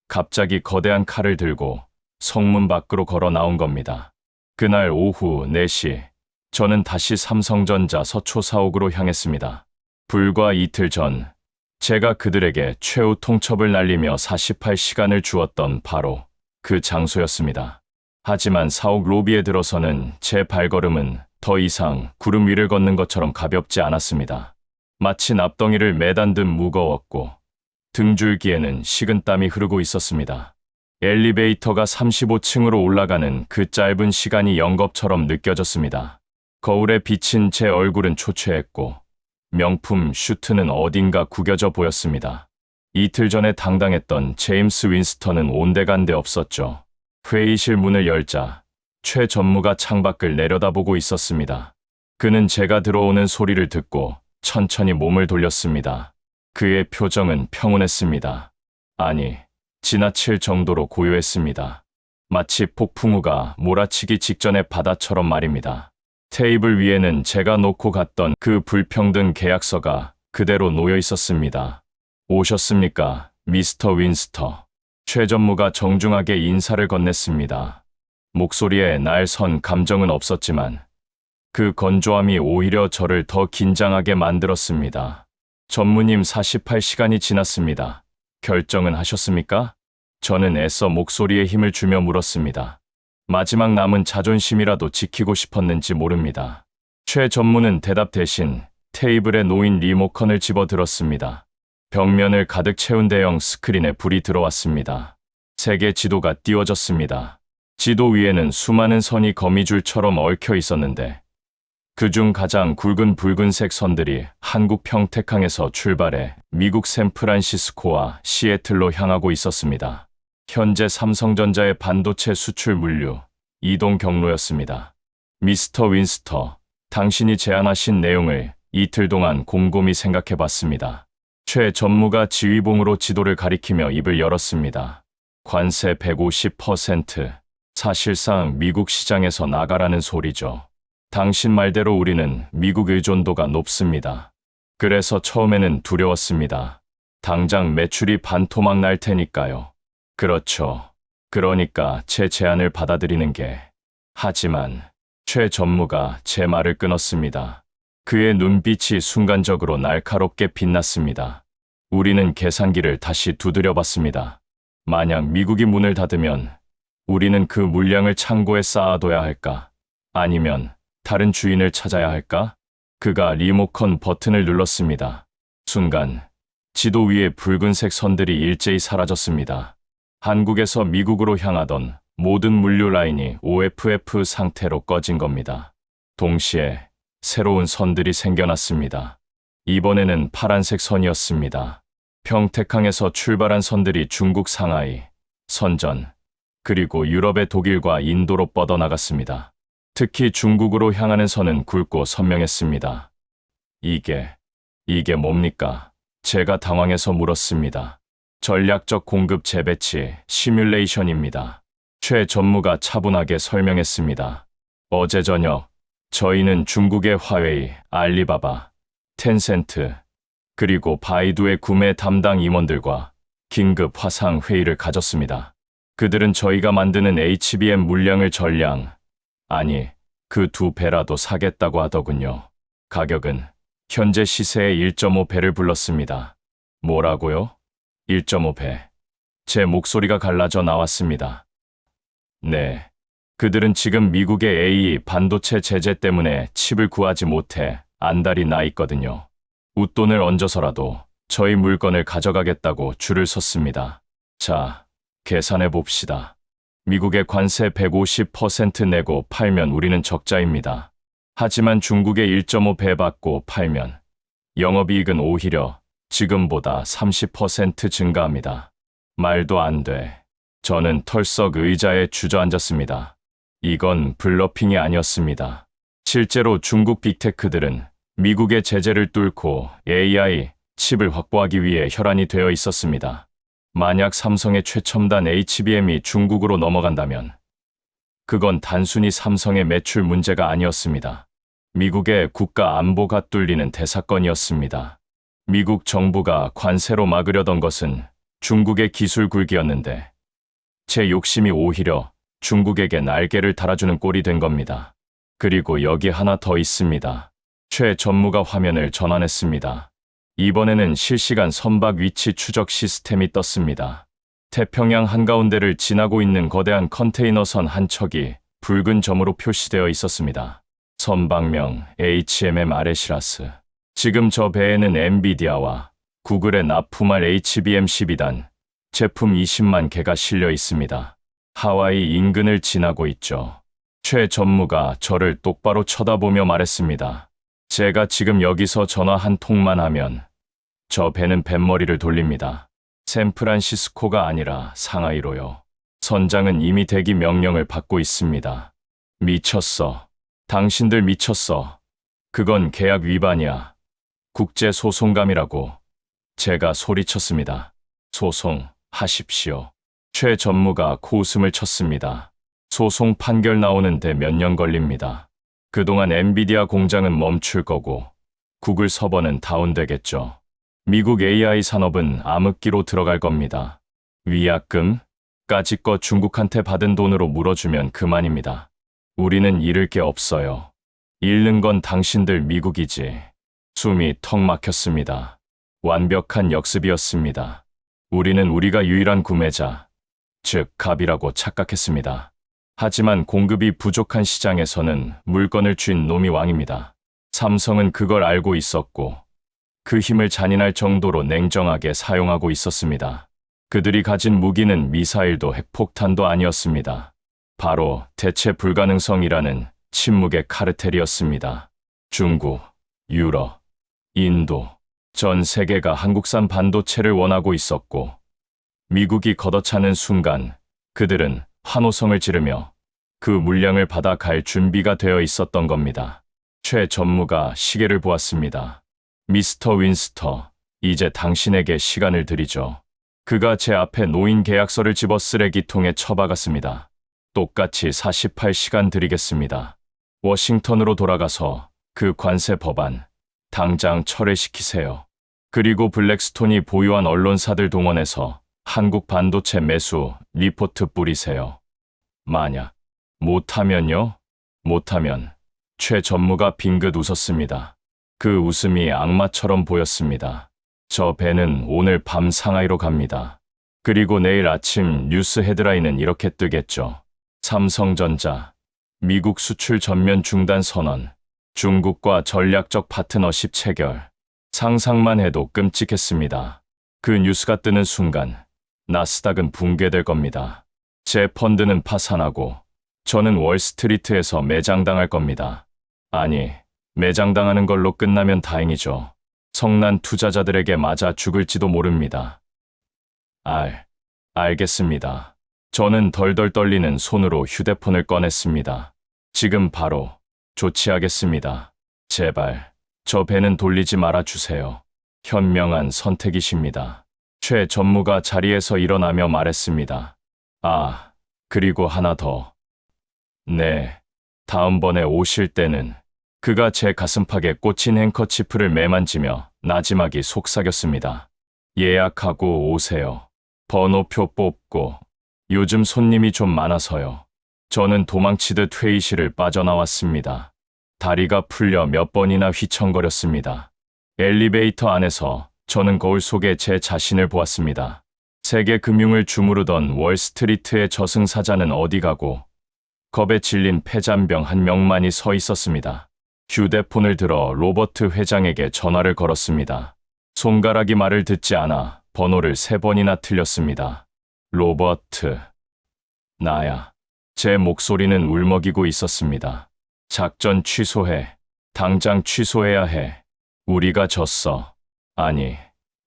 갑자기 거대한 칼을 들고 성문 밖으로 걸어 나온 겁니다. 그날 오후 4시, 저는 다시 삼성전자 서초 사옥으로 향했습니다. 불과 이틀 전, 제가 그들에게 최후 통첩을 날리며 48시간을 주었던 바로 그 장소였습니다. 하지만 사옥 로비에 들어서는 제 발걸음은 더 이상 구름 위를 걷는 것처럼 가볍지 않았습니다. 마치 납덩이를 매단 듯 무거웠고 등줄기에는 식은땀이 흐르고 있었습니다. 엘리베이터가 35층으로 올라가는 그 짧은 시간이 영겁처럼 느껴졌습니다. 거울에 비친 제 얼굴은 초췌했고 명품 슈트는 어딘가 구겨져 보였습니다. 이틀 전에 당당했던 제임스 윈스턴은 온데간데 없었죠. 회의실 문을 열자 최 전무가 창밖을 내려다보고 있었습니다. 그는 제가 들어오는 소리를 듣고 천천히 몸을 돌렸습니다. 그의 표정은 평온했습니다. 아니, 지나칠 정도로 고요했습니다. 마치 폭풍우가 몰아치기 직전의 바다처럼 말입니다. 테이블 위에는 제가 놓고 갔던 그 불평등 계약서가 그대로 놓여 있었습니다. 오셨습니까, 미스터 윈스터? 최 전무가 정중하게 인사를 건넸습니다. 목소리에 날 선 감정은 없었지만 그 건조함이 오히려 저를 더 긴장하게 만들었습니다. 전무님 48시간이 지났습니다. 결정은 하셨습니까? 저는 애써 목소리에 힘을 주며 물었습니다. 마지막 남은 자존심이라도 지키고 싶었는지 모릅니다. 최 전무는 대답 대신 테이블에 놓인 리모컨을 집어들었습니다. 벽면을 가득 채운 대형 스크린에 불이 들어왔습니다. 세계 지도가 띄워졌습니다. 지도 위에는 수많은 선이 거미줄처럼 얽혀 있었는데 그중 가장 굵은 붉은색 선들이 한국 평택항에서 출발해 미국 샌프란시스코와 시애틀로 향하고 있었습니다. 현재 삼성전자의 반도체 수출 물류 이동 경로였습니다. 미스터 윈스터, 당신이 제안하신 내용을 이틀 동안 곰곰이 생각해 봤습니다. 최 전무가 지휘봉으로 지도를 가리키며 입을 열었습니다. 관세 150%, 사실상 미국 시장에서 나가라는 소리죠. 당신 말대로 우리는 미국 의존도가 높습니다. 그래서 처음에는 두려웠습니다. 당장 매출이 반토막 날 테니까요. 그렇죠. 그러니까 제 제안을 받아들이는 게. 하지만 최 전무가 제 말을 끊었습니다. 그의 눈빛이 순간적으로 날카롭게 빛났습니다. 우리는 계산기를 다시 두드려 봤습니다. 만약 미국이 문을 닫으면 우리는 그 물량을 창고에 쌓아둬야 할까? 아니면 다른 주인을 찾아야 할까? 그가 리모컨 버튼을 눌렀습니다. 순간 지도 위에 붉은색 선들이 일제히 사라졌습니다. 한국에서 미국으로 향하던 모든 물류 라인이 OFF 상태로 꺼진 겁니다. 동시에 새로운 선들이 생겨났습니다. 이번에는 파란색 선이었습니다. 평택항에서 출발한 선들이 중국 상하이, 선전, 그리고 유럽의 독일과 인도로 뻗어나갔습니다. 특히 중국으로 향하는 선은 굵고 선명했습니다. 이게 뭡니까? 제가 당황해서 물었습니다. 전략적 공급 재배치 시뮬레이션입니다. 최 전무가 차분하게 설명했습니다. 어제 저녁 저희는 중국의 화웨이, 알리바바, 텐센트, 그리고 바이두의 구매 담당 임원들과 긴급 화상 회의를 가졌습니다. 그들은 저희가 만드는 HBM 물량을 그 2배라도 사겠다고 하더군요. 가격은 현재 시세의 1.5배를 불렀습니다. 뭐라고요? 1.5배. 제 목소리가 갈라져 나왔습니다. 네. 그들은 지금 미국의 AI 반도체 제재 때문에 칩을 구하지 못해 안달이 나 있거든요. 웃돈을 얹어서라도 저희 물건을 가져가겠다고 줄을 섰습니다. 자, 계산해 봅시다. 미국의 관세 150% 내고 팔면 우리는 적자입니다. 하지만 중국의 1.5배 받고 팔면 영업이익은 오히려 지금보다 30% 증가합니다. 말도 안 돼. 저는 털썩 의자에 주저앉았습니다. 이건 블러핑이 아니었습니다. 실제로 중국 빅테크들은 미국의 제재를 뚫고 AI 칩을 확보하기 위해 혈안이 되어 있었습니다. 만약 삼성의 최첨단 HBM이 중국으로 넘어간다면 그건 단순히 삼성의 매출 문제가 아니었습니다. 미국의 국가 안보가 뚫리는 대사건이었습니다. 미국 정부가 관세로 막으려던 것은 중국의 기술 굴기였는데 제 욕심이 오히려 중국에게 날개를 달아주는 꼴이 된 겁니다. 그리고 여기 하나 더 있습니다. 최 전무가 화면을 전환했습니다. 이번에는 실시간 선박 위치 추적 시스템이 떴습니다. 태평양 한가운데를 지나고 있는 거대한 컨테이너선 한 척이 붉은 점으로 표시되어 있었습니다. 선박명 HMM 아레시라스. 지금 저 배에는 엔비디아와 구글의 납품할 HBM 12단, 제품 20만 개가 실려 있습니다. 하와이 인근을 지나고 있죠. 최 전무가 저를 똑바로 쳐다보며 말했습니다. 제가 지금 여기서 전화 한 통만 하면 저 배는 뱃머리를 돌립니다. 샌프란시스코가 아니라 상하이로요. 선장은 이미 대기 명령을 받고 있습니다. 미쳤어. 당신들 미쳤어. 그건 계약 위반이야. 국제소송감이라고. 제가 소리쳤습니다. 소송하십시오. 최 전무가 코웃음을 쳤습니다. 소송 판결 나오는데 몇 년 걸립니다. 그동안 엔비디아 공장은 멈출 거고 구글 서버는 다운되겠죠. 미국 AI 산업은 암흑기로 들어갈 겁니다. 위약금까짓 중국한테 받은 돈으로 물어주면 그만입니다. 우리는 잃을 게 없어요. 잃는 건 당신들 미국이지. 숨이 턱 막혔습니다. 완벽한 역습이었습니다. 우리는 우리가 유일한 구매자, 즉 갑이라고 착각했습니다. 하지만 공급이 부족한 시장에서는 물건을 쥔 놈이 왕입니다. 삼성은 그걸 알고 있었고 그 힘을 잔인할 정도로 냉정하게 사용하고 있었습니다. 그들이 가진 무기는 미사일도 핵폭탄도 아니었습니다. 바로 대체 불가능성이라는 침묵의 카르텔이었습니다. 중국, 유럽, 인도, 전 세계가 한국산 반도체를 원하고 있었고 미국이 걷어차는 순간 그들은 환호성을 지르며 그 물량을 받아 갈 준비가 되어 있었던 겁니다. 최 전무가 시계를 보았습니다. 미스터 윈스터, 이제 당신에게 시간을 드리죠. 그가 제 앞에 놓인 계약서를 집어 쓰레기통에 쳐박았습니다. 똑같이 48시간 드리겠습니다. 워싱턴으로 돌아가서 그 관세 법안 당장 철회시키세요. 그리고 블랙스톤이 보유한 언론사들 동원해서 한국 반도체 매수 리포트 뿌리세요. 만약 못하면요? 못하면 최 전무가 빙긋 웃었습니다. 그 웃음이 악마처럼 보였습니다. 저 배는 오늘 밤 상하이로 갑니다. 그리고 내일 아침 뉴스 헤드라인은 이렇게 뜨겠죠. 삼성전자, 미국 수출 전면 중단 선언, 중국과 전략적 파트너십 체결. 상상만 해도 끔찍했습니다. 그 뉴스가 뜨는 순간 나스닥은 붕괴될 겁니다. 제 펀드는 파산하고 저는 월스트리트에서 매장당할 겁니다. 아니, 매장당하는 걸로 끝나면 다행이죠. 성난 투자자들에게 맞아 죽을지도 모릅니다. 알겠습니다. 저는 덜덜 떨리는 손으로 휴대폰을 꺼냈습니다. 지금 바로 조치하겠습니다. 제발, 저 배는 돌리지 말아주세요. 현명한 선택이십니다. 최 전무가 자리에서 일어나며 말했습니다. 그리고 하나 더. 네, 다음번에 오실 때는. 그가 제 가슴팍에 꽂힌 행커치프를 매만지며 나지막이 속삭였습니다. 예약하고 오세요. 번호표 뽑고. 요즘 손님이 좀 많아서요. 저는 도망치듯 회의실을 빠져나왔습니다. 다리가 풀려 몇 번이나 휘청거렸습니다. 엘리베이터 안에서 저는 거울 속에 제 자신을 보았습니다. 세계 금융을 주무르던 월스트리트의 저승사자는 어디 가고 겁에 질린 패잔병 한 명만이 서 있었습니다. 휴대폰을 들어 로버트 회장에게 전화를 걸었습니다. 손가락이 말을 듣지 않아 번호를 3번이나 틀렸습니다. 로버트, 나야. 제 목소리는 울먹이고 있었습니다. 작전 취소해. 당장 취소해야 해. 우리가 졌어. 아니,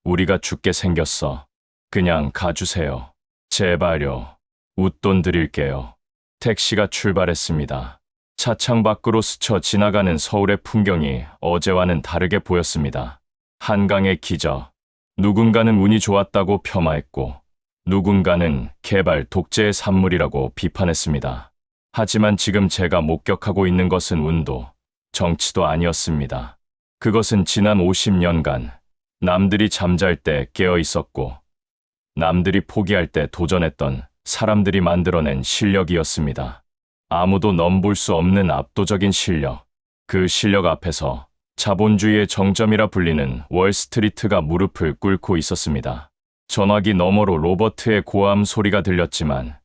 우리가 죽게 생겼어. 그냥 가주세요. 제발요. 웃돈 드릴게요. 택시가 출발했습니다. 차창 밖으로 스쳐 지나가는 서울의 풍경이 어제와는 다르게 보였습니다. 한강의 기적. 누군가는 운이 좋았다고 폄하했고 누군가는 개발 독재의 산물이라고 비판했습니다. 하지만 지금 제가 목격하고 있는 것은 운도, 정치도 아니었습니다. 그것은 지난 50년간 남들이 잠잘 때 깨어 있었고 남들이 포기할 때 도전했던 사람들이 만들어낸 실력이었습니다. 아무도 넘볼 수 없는 압도적인 실력. 그 실력 앞에서 자본주의의 정점이라 불리는 월스트리트가 무릎을 꿇고 있었습니다. 전화기 너머로 로버트의 고함 소리가 들렸지만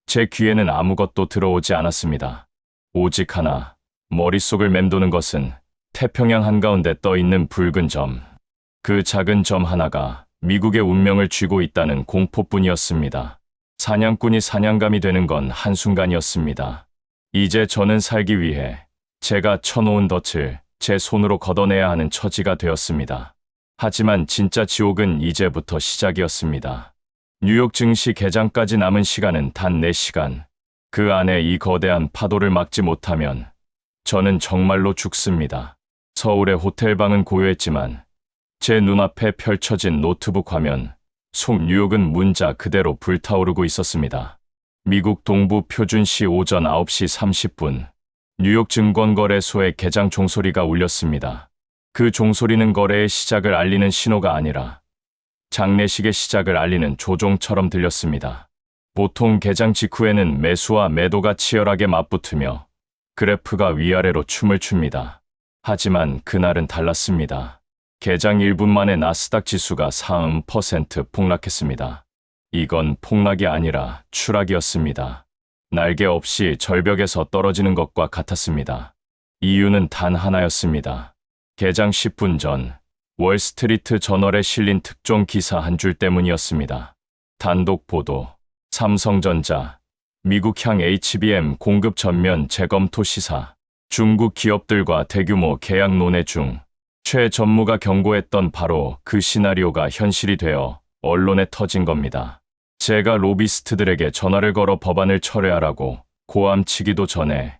제 귀에는 아무것도 들어오지 않았습니다. 오직 하나, 머릿속을 맴도는 것은 태평양 한가운데 떠있는 붉은 점. 그 작은 점 하나가 미국의 운명을 쥐고 있다는 공포뿐이었습니다. 사냥꾼이 사냥감이 되는 건 한순간이었습니다. 이제 저는 살기 위해 제가 쳐놓은 덫을 제 손으로 걷어내야 하는 처지가 되었습니다. 하지만 진짜 지옥은 이제부터 시작이었습니다. 뉴욕 증시 개장까지 남은 시간은 단 4시간. 그 안에 이 거대한 파도를 막지 못하면 저는 정말로 죽습니다. 서울의 호텔방은 고요했지만 제 눈앞에 펼쳐진 노트북 화면, 속 뉴욕은 문자 그대로 불타오르고 있었습니다. 미국 동부 표준시 오전 9시 30분, 뉴욕 증권거래소의 개장 종소리가 울렸습니다. 그 종소리는 거래의 시작을 알리는 신호가 아니라 장례식의 시작을 알리는 조종처럼 들렸습니다. 보통 개장 직후에는 매수와 매도가 치열하게 맞붙으며 그래프가 위아래로 춤을 춥니다. 하지만 그날은 달랐습니다. 개장 1분 만에 나스닥 지수가 40% 폭락했습니다. 이건 폭락이 아니라 추락이었습니다. 날개 없이 절벽에서 떨어지는 것과 같았습니다. 이유는 단 하나였습니다. 개장 10분 전 월스트리트 저널에 실린 특종 기사 한 줄 때문이었습니다. 단독 보도, 삼성전자, 미국향 HBM 공급 전면 재검토 시사, 중국 기업들과 대규모 계약 논의 중, 최 전무가 경고했던 바로 그 시나리오가 현실이 되어 언론에 터진 겁니다. 제가 로비스트들에게 전화를 걸어 법안을 철회하라고 고함치기도 전에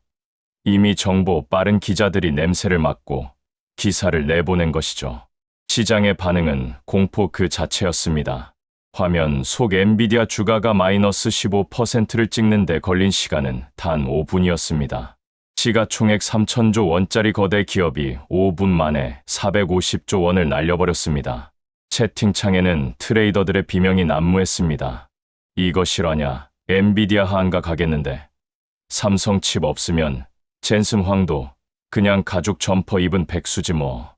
이미 정보 빠른 기자들이 냄새를 맡고 기사를 내보낸 것이죠. 시장의 반응은 공포 그 자체였습니다. 화면 속 엔비디아 주가가 마이너스 15%를 찍는 데 걸린 시간은 단 5분이었습니다. 시가총액 3천조 원짜리 거대 기업이 5분 만에 450조 원을 날려버렸습니다. 채팅창에는 트레이더들의 비명이 난무했습니다. 이거 실화냐? 엔비디아 하한가 가겠는데. 삼성 칩 없으면 젠슨 황도 그냥 가죽 점퍼 입은 백수지 뭐.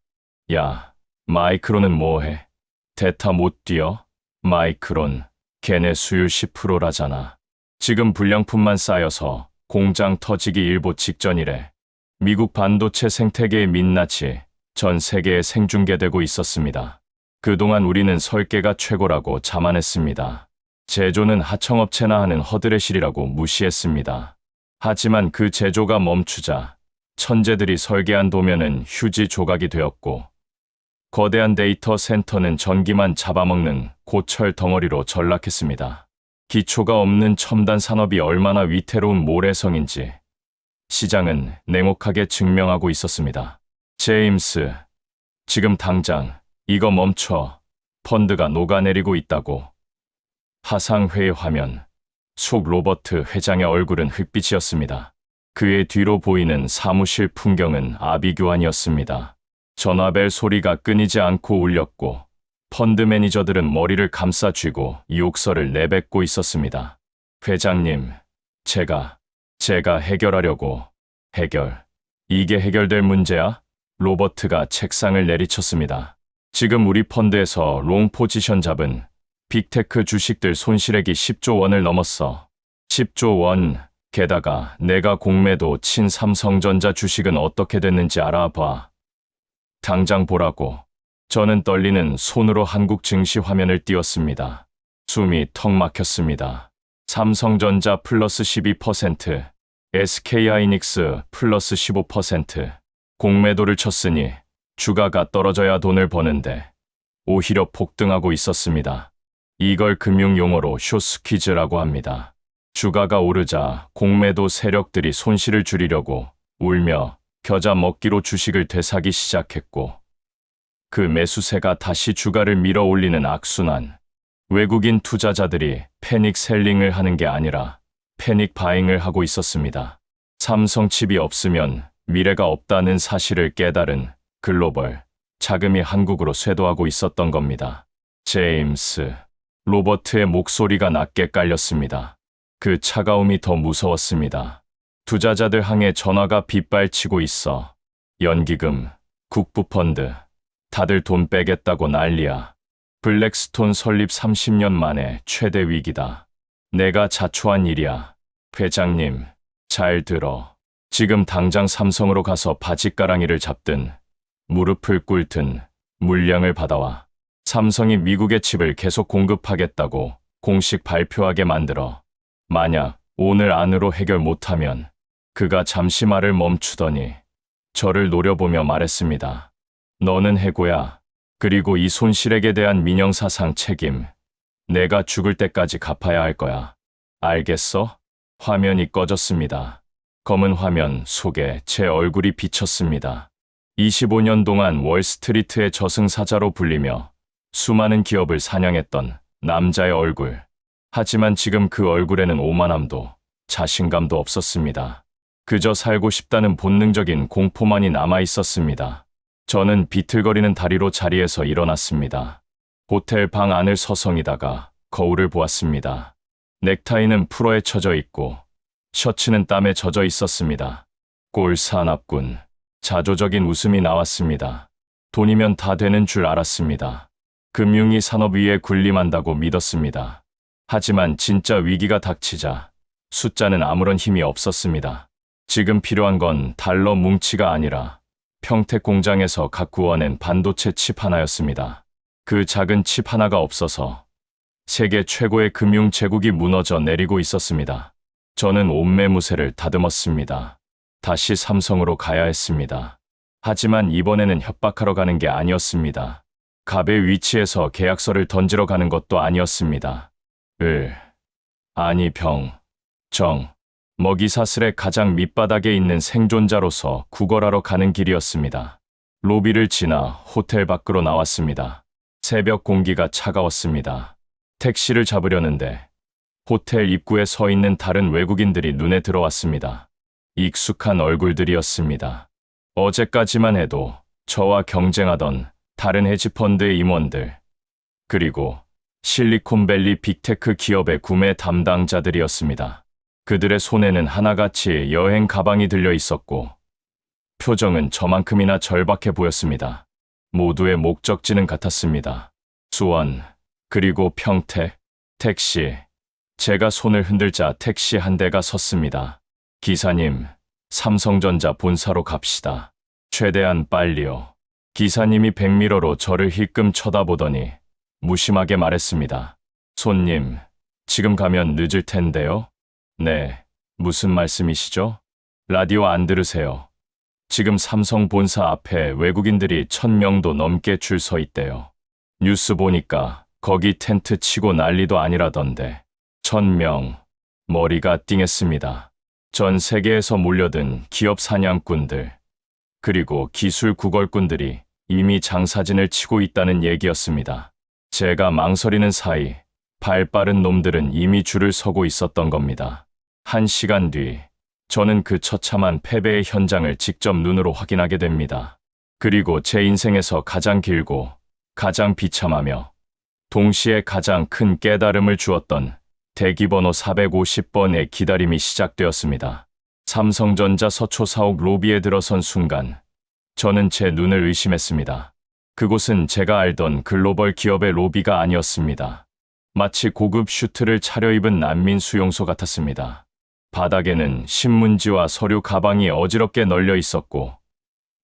야, 마이크론은 뭐해? 대타 못 뛰어? 마이크론, 걔네 수율 10%라잖아. 지금 불량품만 쌓여서 공장 터지기 일보 직전이래. 미국 반도체 생태계의 민낯이 전 세계에 생중계되고 있었습니다. 그동안 우리는 설계가 최고라고 자만했습니다. 제조는 하청업체나 하는 허드렛일이라고 무시했습니다. 하지만 그 제조가 멈추자 천재들이 설계한 도면은 휴지 조각이 되었고 거대한 데이터 센터는 전기만 잡아먹는 고철 덩어리로 전락했습니다. 기초가 없는 첨단 산업이 얼마나 위태로운 모래성인지 시장은 냉혹하게 증명하고 있었습니다. 제임스, 지금 당장 이거 멈춰. 펀드가 녹아내리고 있다고. 화상회의 화면 속 로버트 회장의 얼굴은 흑빛이었습니다. 그의 뒤로 보이는 사무실 풍경은 아비규환이었습니다. 전화벨 소리가 끊이지 않고 울렸고 펀드 매니저들은 머리를 감싸 쥐고 욕설을 내뱉고 있었습니다. 회장님, 제가 해결하려고. 해결? 이게 해결될 문제야? 로버트가 책상을 내리쳤습니다. 지금 우리 펀드에서 롱 포지션 잡은 빅테크 주식들 손실액이 10조 원을 넘었어. 10조 원. 게다가 내가 공매도 친 삼성전자 주식은 어떻게 됐는지 알아봐. 당장 보라고. 저는 떨리는 손으로 한국 증시 화면을 띄웠습니다. 숨이 턱 막혔습니다. 삼성전자 플러스 12%, SK하이닉스 플러스 15%. 공매도를 쳤으니 주가가 떨어져야 돈을 버는데 오히려 폭등하고 있었습니다. 이걸 금융용어로 숏스퀴즈라고 합니다. 주가가 오르자 공매도 세력들이 손실을 줄이려고 울며 겨자 먹기로 주식을 되사기 시작했고 그 매수세가 다시 주가를 밀어 올리는 악순환. 외국인 투자자들이 패닉 셀링을 하는 게 아니라 패닉 바잉을 하고 있었습니다. 삼성칩이 없으면 미래가 없다는 사실을 깨달은 글로벌 자금이 한국으로 쇄도하고 있었던 겁니다. 제임스, 로버트의 목소리가 낮게 깔렸습니다. 그 차가움이 더 무서웠습니다. 투자자들 항해 전화가 빗발치고 있어. 연기금, 국부펀드, 다들 돈 빼겠다고 난리야. 블랙스톤 설립 30년 만에 최대 위기다. 내가 자초한 일이야. 회장님, 잘 들어. 지금 당장 삼성으로 가서 바짓가랑이를 잡든 무릎을 꿇든 물량을 받아와. 삼성이 미국의 칩을 계속 공급하겠다고 공식 발표하게 만들어. 만약 오늘 안으로 해결 못하면 그가 잠시 말을 멈추더니 저를 노려보며 말했습니다. 너는 해고야. 그리고 이 손실액에 대한 민영사상 책임 내가 죽을 때까지 갚아야 할 거야. 알겠어? 화면이 꺼졌습니다. 검은 화면 속에 제 얼굴이 비쳤습니다. 25년 동안 월스트리트의 저승사자로 불리며 수많은 기업을 사냥했던 남자의 얼굴. 하지만 지금 그 얼굴에는 오만함도 자신감도 없었습니다. 그저 살고 싶다는 본능적인 공포만이 남아 있었습니다. 저는 비틀거리는 다리로 자리에서 일어났습니다. 호텔 방 안을 서성이다가 거울을 보았습니다. 넥타이는 풀어에 쳐져 있고 셔츠는 땀에 젖어 있었습니다. 꼴 사납군. 자조적인 웃음이 나왔습니다. 돈이면 다 되는 줄 알았습니다. 금융이 산업 위에 군림한다고 믿었습니다. 하지만 진짜 위기가 닥치자 숫자는 아무런 힘이 없었습니다. 지금 필요한 건 달러 뭉치가 아니라 평택 공장에서 각 구워낸 반도체 칩 하나였습니다. 그 작은 칩 하나가 없어서 세계 최고의 금융 제국이 무너져 내리고 있었습니다. 저는 온매무새를 다듬었습니다. 다시 삼성으로 가야 했습니다. 하지만 이번에는 협박하러 가는 게 아니었습니다. 갑의 위치에서 계약서를 던지러 가는 것도 아니었습니다. 아니 먹이사슬의 가장 밑바닥에 있는 생존자로서 구걸하러 가는 길이었습니다. 로비를 지나 호텔 밖으로 나왔습니다. 새벽 공기가 차가웠습니다. 택시를 잡으려는데 호텔 입구에 서 있는 다른 외국인들이 눈에 들어왔습니다. 익숙한 얼굴들이었습니다. 어제까지만 해도 저와 경쟁하던 다른 헤지펀드의 임원들, 그리고 실리콘밸리 빅테크 기업의 구매 담당자들이었습니다. 그들의 손에는 하나같이 여행 가방이 들려 있었고 표정은 저만큼이나 절박해 보였습니다. 모두의 목적지는 같았습니다. 수원, 그리고 평택, 택시. 제가 손을 흔들자 택시 한 대가 섰습니다. 기사님, 삼성전자 본사로 갑시다. 최대한 빨리요. 기사님이 백미러로 저를 힐끔 쳐다보더니 무심하게 말했습니다. 손님, 지금 가면 늦을 텐데요? 네, 무슨 말씀이시죠? 라디오 안 들으세요. 지금 삼성 본사 앞에 외국인들이 1000명도 넘게 줄 서 있대요. 뉴스 보니까 거기 텐트 치고 난리도 아니라던데. 1000명. 머리가 띵했습니다. 전 세계에서 몰려든 기업 사냥꾼들, 그리고 기술 구걸꾼들이 이미 장사진을 치고 있다는 얘기였습니다. 제가 망설이는 사이 발 빠른 놈들은 이미 줄을 서고 있었던 겁니다. 1시간 뒤, 저는 그 처참한 패배의 현장을 직접 눈으로 확인하게 됩니다. 그리고 제 인생에서 가장 길고 가장 비참하며 동시에 가장 큰 깨달음을 주었던 대기번호 450번의 기다림이 시작되었습니다. 삼성전자 서초 사옥 로비에 들어선 순간 저는 제 눈을 의심했습니다. 그곳은 제가 알던 글로벌 기업의 로비가 아니었습니다. 마치 고급 슈트를 차려입은 난민 수용소 같았습니다. 바닥에는 신문지와 서류 가방이 어지럽게 널려 있었고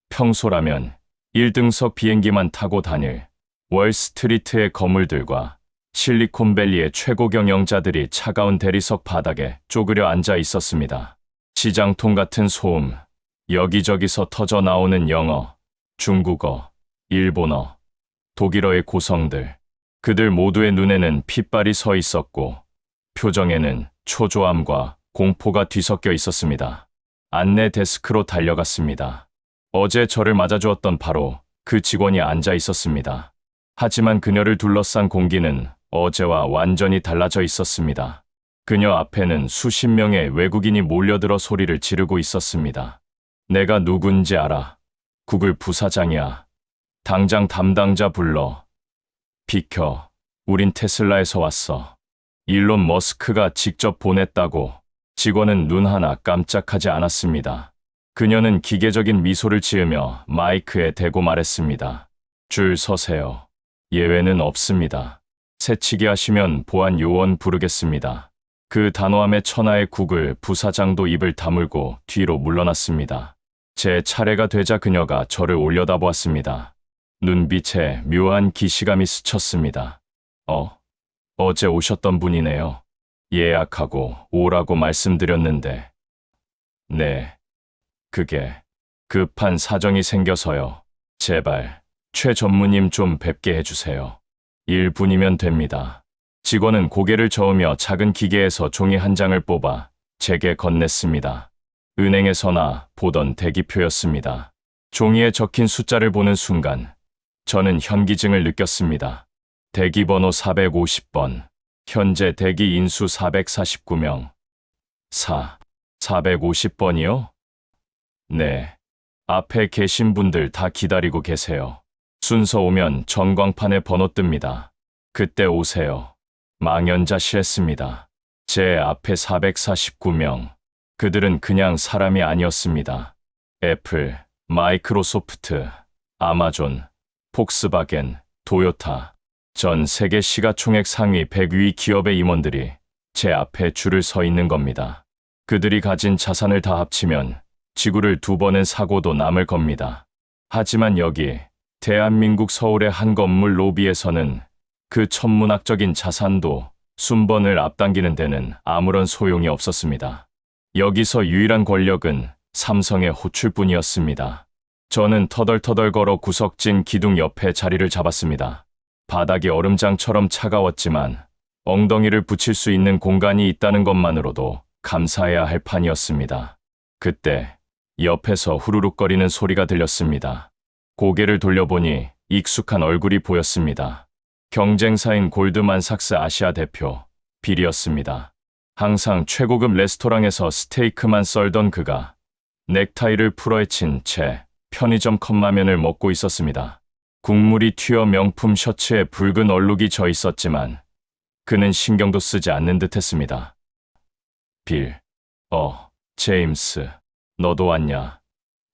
평소라면 1등석 비행기만 타고 다닐 월스트리트의 거물들과 실리콘밸리의 최고 경영자들이 차가운 대리석 바닥에 쪼그려 앉아 있었습니다. 시장통 같은 소음, 여기저기서 터져 나오는 영어, 중국어, 일본어, 독일어의 고성들. 그들 모두의 눈에는 핏발이 서 있었고 표정에는 초조함과 공포가 뒤섞여 있었습니다. 안내 데스크로 달려갔습니다. 어제 저를 맞아주었던 바로 그 직원이 앉아 있었습니다. 하지만 그녀를 둘러싼 공기는 어제와 완전히 달라져 있었습니다. 그녀 앞에는 수십 명의 외국인이 몰려들어 소리를 지르고 있었습니다. 내가 누군지 알아. 구글 부사장이야. 당장 담당자 불러. 비켜. 우린 테슬라에서 왔어. 일론 머스크가 직접 보냈다고. 직원은 눈 하나 깜짝하지 않았습니다. 그녀는 기계적인 미소를 지으며 마이크에 대고 말했습니다. 줄 서세요. 예외는 없습니다. 새치기 하시면 보안 요원 부르겠습니다. 그 단호함에 천하의 구글 부사장도 입을 다물고 뒤로 물러났습니다. 제 차례가 되자 그녀가 저를 올려다보았습니다. 눈빛에 묘한 기시감이 스쳤습니다. 어제 오셨던 분이네요. 예약하고 오라고 말씀드렸는데. 네, 그게 급한 사정이 생겨서요. 제발 최 전무님 좀 뵙게 해주세요. 1분이면 됩니다. 직원은 고개를 저으며 작은 기계에서 종이 한 장을 뽑아 제게 건넸습니다. 은행에서나 보던 대기표였습니다. 종이에 적힌 숫자를 보는 순간 저는 현기증을 느꼈습니다. 대기번호 450번, 현재 대기 인수 449명. 450번이요? 네, 앞에 계신 분들 다 기다리고 계세요. 순서 오면 전광판에 번호 뜹니다. 그때 오세요. 망연자실했습니다. 제 앞에 449명. 그들은 그냥 사람이 아니었습니다. 애플, 마이크로소프트, 아마존, 폭스바겐, 도요타, 전 세계 시가총액 상위 100위 기업의 임원들이 제 앞에 줄을 서 있는 겁니다. 그들이 가진 자산을 다 합치면 지구를 2번은 사고도 남을 겁니다. 하지만 여기 대한민국 서울의 한 건물 로비에서는 그 천문학적인 자산도 순번을 앞당기는 데는 아무런 소용이 없었습니다. 여기서 유일한 권력은 삼성의 호출뿐이었습니다. 저는 터덜터덜 걸어 구석진 기둥 옆에 자리를 잡았습니다. 바닥이 얼음장처럼 차가웠지만 엉덩이를 붙일 수 있는 공간이 있다는 것만으로도 감사해야 할 판이었습니다. 그때 옆에서 후루룩거리는 소리가 들렸습니다. 고개를 돌려보니 익숙한 얼굴이 보였습니다. 경쟁사인 골드만삭스 아시아 대표 빌이었습니다. 항상 최고급 레스토랑에서 스테이크만 썰던 그가 넥타이를 풀어헤친 채 편의점 컵라면을 먹고 있었습니다. 국물이 튀어 명품 셔츠에 붉은 얼룩이 져 있었지만 그는 신경도 쓰지 않는 듯했습니다. 빌, 제임스, 너도 왔냐?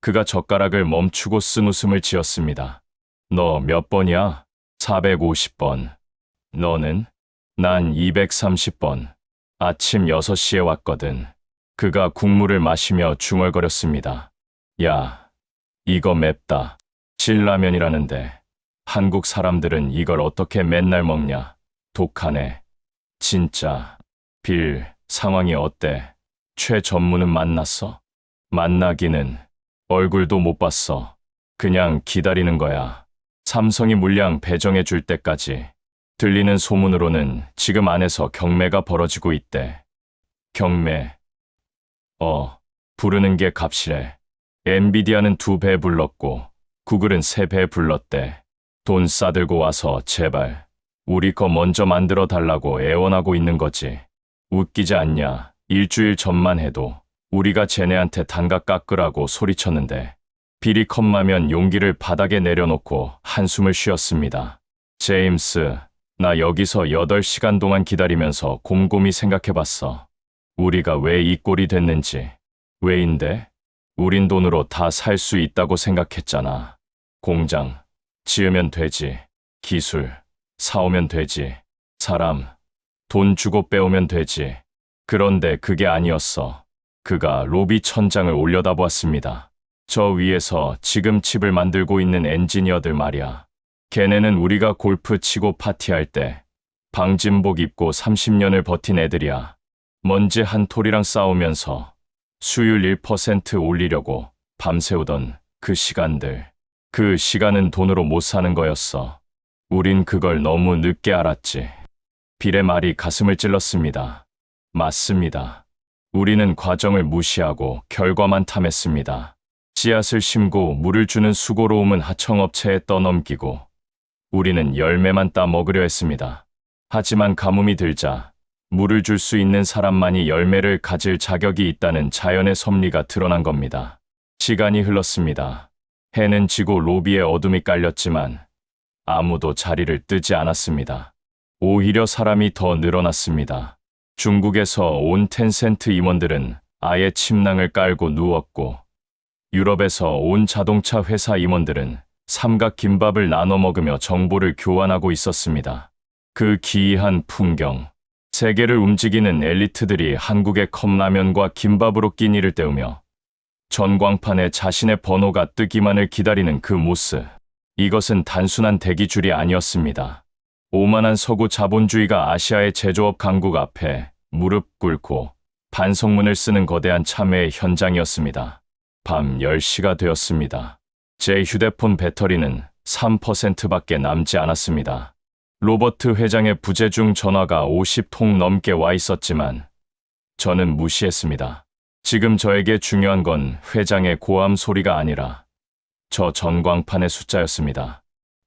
그가 젓가락을 멈추고 쓴 웃음을 지었습니다. 너 몇 번이야? 450번. 너는? 난 230번. 아침 6시에 왔거든. 그가 국물을 마시며 중얼거렸습니다. 야, 이거 맵다. 신라면이라는데 한국 사람들은 이걸 어떻게 맨날 먹냐? 독하네. 진짜. 빌, 상황이 어때? 최 전무는 만났어? 만나기는. 얼굴도 못 봤어. 그냥 기다리는 거야. 삼성이 물량 배정해 줄 때까지. 들리는 소문으로는 지금 안에서 경매가 벌어지고 있대. 경매. 부르는 게 값이래. 엔비디아는 2배 불렀고 구글은 3배 불렀대. 돈 싸들고 와서 제발 우리 거 먼저 만들어 달라고 애원하고 있는 거지. 웃기지 않냐. 일주일 전만 해도 우리가 쟤네한테 단가 깎으라고 소리쳤는데 빌이 컵라면 용기를 바닥에 내려놓고 한숨을 쉬었습니다. 제임스, 나 여기서 8시간 동안 기다리면서 곰곰이 생각해봤어. 우리가 왜 이 꼴이 됐는지. 왜인데? 우린 돈으로 다 살 수 있다고 생각했잖아. 공장, 지으면 되지. 기술, 사오면 되지. 사람, 돈 주고 빼오면 되지. 그런데 그게 아니었어. 그가 로비 천장을 올려다보았습니다. 저 위에서 지금 칩을 만들고 있는 엔지니어들 말이야. 걔네는 우리가 골프 치고 파티할 때 방진복 입고 30년을 버틴 애들이야. 먼지 한 톨이랑 싸우면서 수율 1% 올리려고 밤새우던 그 시간들. 그 시간은 돈으로 못 사는 거였어. 우린 그걸 너무 늦게 알았지. 빌의 말이 가슴을 찔렀습니다. 맞습니다. 우리는 과정을 무시하고 결과만 탐했습니다. 씨앗을 심고 물을 주는 수고로움은 하청업체에 떠넘기고 우리는 열매만 따 먹으려 했습니다. 하지만 가뭄이 들자 물을 줄 수 있는 사람만이 열매를 가질 자격이 있다는 자연의 섭리가 드러난 겁니다. 시간이 흘렀습니다. 해는 지고 로비에 어둠이 깔렸지만 아무도 자리를 뜨지 않았습니다. 오히려 사람이 더 늘어났습니다. 중국에서 온 텐센트 임원들은 아예 침낭을 깔고 누웠고 유럽에서 온 자동차 회사 임원들은 삼각 김밥을 나눠 먹으며 정보를 교환하고 있었습니다. 그 기이한 풍경, 세계를 움직이는 엘리트들이 한국의 컵라면과 김밥으로 끼니를 때우며 전광판에 자신의 번호가 뜨기만을 기다리는 그 모습. 이것은 단순한 대기줄이 아니었습니다. 오만한 서구 자본주의가 아시아의 제조업 강국 앞에 무릎 꿇고 반성문을 쓰는 거대한 참회의 현장이었습니다. 밤 10시가 되었습니다. 제 휴대폰 배터리는 3%밖에 남지 않았습니다. 로버트 회장의 부재중 전화가 50통 넘게 와 있었지만 저는 무시했습니다. 지금 저에게 중요한 건 회장의 고함 소리가 아니라 저 전광판의 숫자였습니다.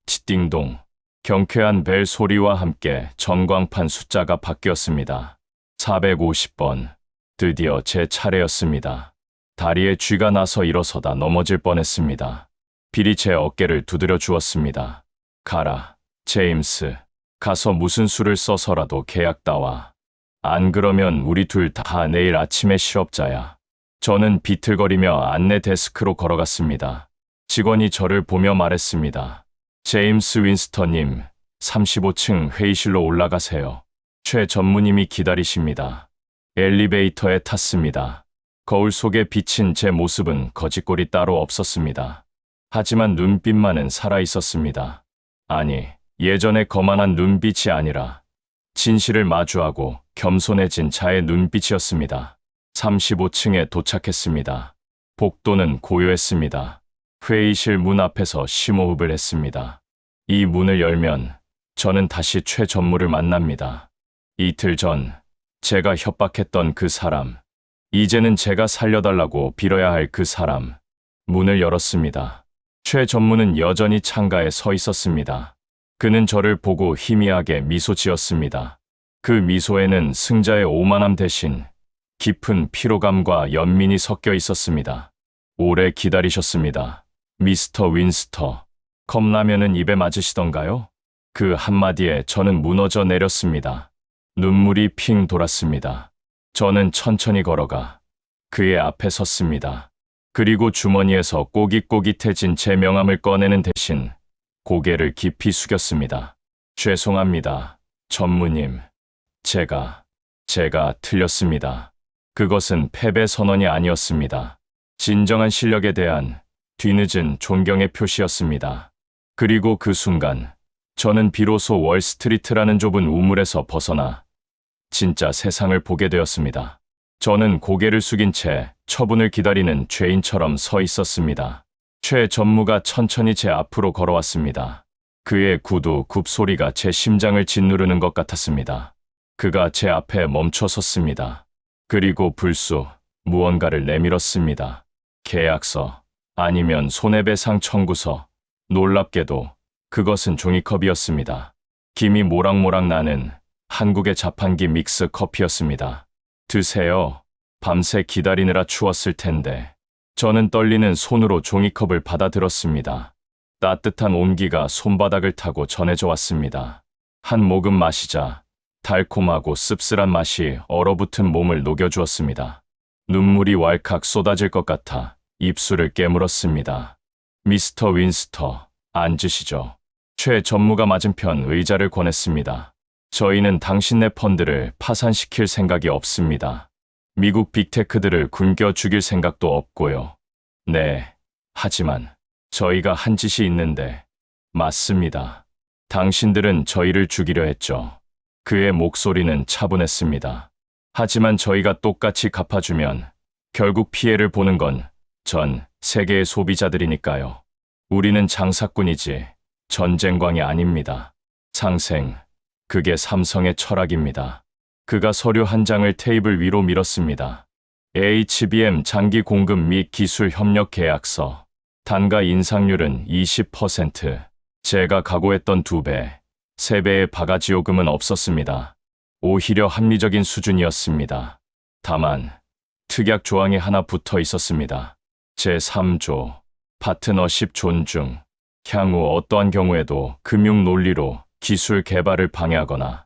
치띵동. 경쾌한 벨 소리와 함께 전광판 숫자가 바뀌었습니다. 450번. 드디어 제 차례였습니다. 다리에 쥐가 나서 일어서다 넘어질 뻔했습니다. 빌이 제 어깨를 두드려 주었습니다. 가라, 제임스. 가서 무슨 수를 써서라도 계약 따와. 안 그러면 우리 둘 다 내일 아침에 실업자야. 저는 비틀거리며 안내 데스크로 걸어갔습니다. 직원이 저를 보며 말했습니다. 제임스 윈스터님, 35층 회의실로 올라가세요. 최 전무님이 기다리십니다. 엘리베이터에 탔습니다. 거울 속에 비친 제 모습은 거짓골이 따로 없었습니다. 하지만 눈빛만은 살아있었습니다. 아니, 예전의 거만한 눈빛이 아니라 진실을 마주하고 겸손해진 자의 눈빛이었습니다. 35층에 도착했습니다. 복도는 고요했습니다. 회의실 문 앞에서 심호흡을 했습니다. 이 문을 열면 저는 다시 최 전무를 만납니다. 이틀 전 제가 협박했던 그 사람, 이제는 제가 살려달라고 빌어야 할 그 사람. 문을 열었습니다. 최 전무는 여전히 창가에 서 있었습니다. 그는 저를 보고 희미하게 미소 지었습니다. 그 미소에는 승자의 오만함 대신 깊은 피로감과 연민이 섞여 있었습니다. 오래 기다리셨습니다. 미스터 윈스터. 컵라면은 입에 맞으시던가요? 그 한마디에 저는 무너져 내렸습니다. 눈물이 핑 돌았습니다. 저는 천천히 걸어가 그의 앞에 섰습니다. 그리고 주머니에서 꼬깃꼬깃해진 제 명함을 꺼내는 대신 고개를 깊이 숙였습니다. 죄송합니다, 전무님. 제가 틀렸습니다. 그것은 패배 선언이 아니었습니다. 진정한 실력에 대한 뒤늦은 존경의 표시였습니다. 그리고 그 순간 저는 비로소 월스트리트라는 좁은 우물에서 벗어나 진짜 세상을 보게 되었습니다. 저는 고개를 숙인 채 처분을 기다리는 죄인처럼 서 있었습니다. 최 전무가 천천히 제 앞으로 걸어왔습니다. 그의 구두 굽소리가 제 심장을 짓누르는 것 같았습니다. 그가 제 앞에 멈춰 섰습니다. 그리고 불쑥 무언가를 내밀었습니다. 계약서, 아니면 손해배상 청구서. 놀랍게도 그것은 종이컵이었습니다. 김이 모락모락 나는 한국의 자판기 믹스 커피였습니다. 드세요. 밤새 기다리느라 추웠을 텐데. 저는 떨리는 손으로 종이컵을 받아들었습니다. 따뜻한 온기가 손바닥을 타고 전해져 왔습니다. 한 모금 마시자 달콤하고 씁쓸한 맛이 얼어붙은 몸을 녹여주었습니다. 눈물이 왈칵 쏟아질 것 같아 입술을 깨물었습니다. 미스터 윈스터, 앉으시죠. 최 전무가 맞은편 의자를 권했습니다. 저희는 당신네 펀드를 파산시킬 생각이 없습니다. 미국 빅테크들을 굶겨 죽일 생각도 없고요. 네, 하지만 저희가 한 짓이 있는데. 맞습니다. 당신들은 저희를 죽이려 했죠. 그의 목소리는 차분했습니다. 하지만 저희가 똑같이 갚아주면 결국 피해를 보는 건 전 세계의 소비자들이니까요. 우리는 장사꾼이지 전쟁광이 아닙니다. 상생, 그게 삼성의 철학입니다. 그가 서류 한 장을 테이블 위로 밀었습니다. HBM 장기 공급 및 기술 협력 계약서. 단가 인상률은 20%. 제가 각오했던 2배, 3배의 바가지 요금은 없었습니다. 오히려 합리적인 수준이었습니다. 다만 특약 조항이 하나 붙어 있었습니다. 제3조, 파트너십 존중. 향후 어떠한 경우에도 금융 논리로 기술 개발을 방해하거나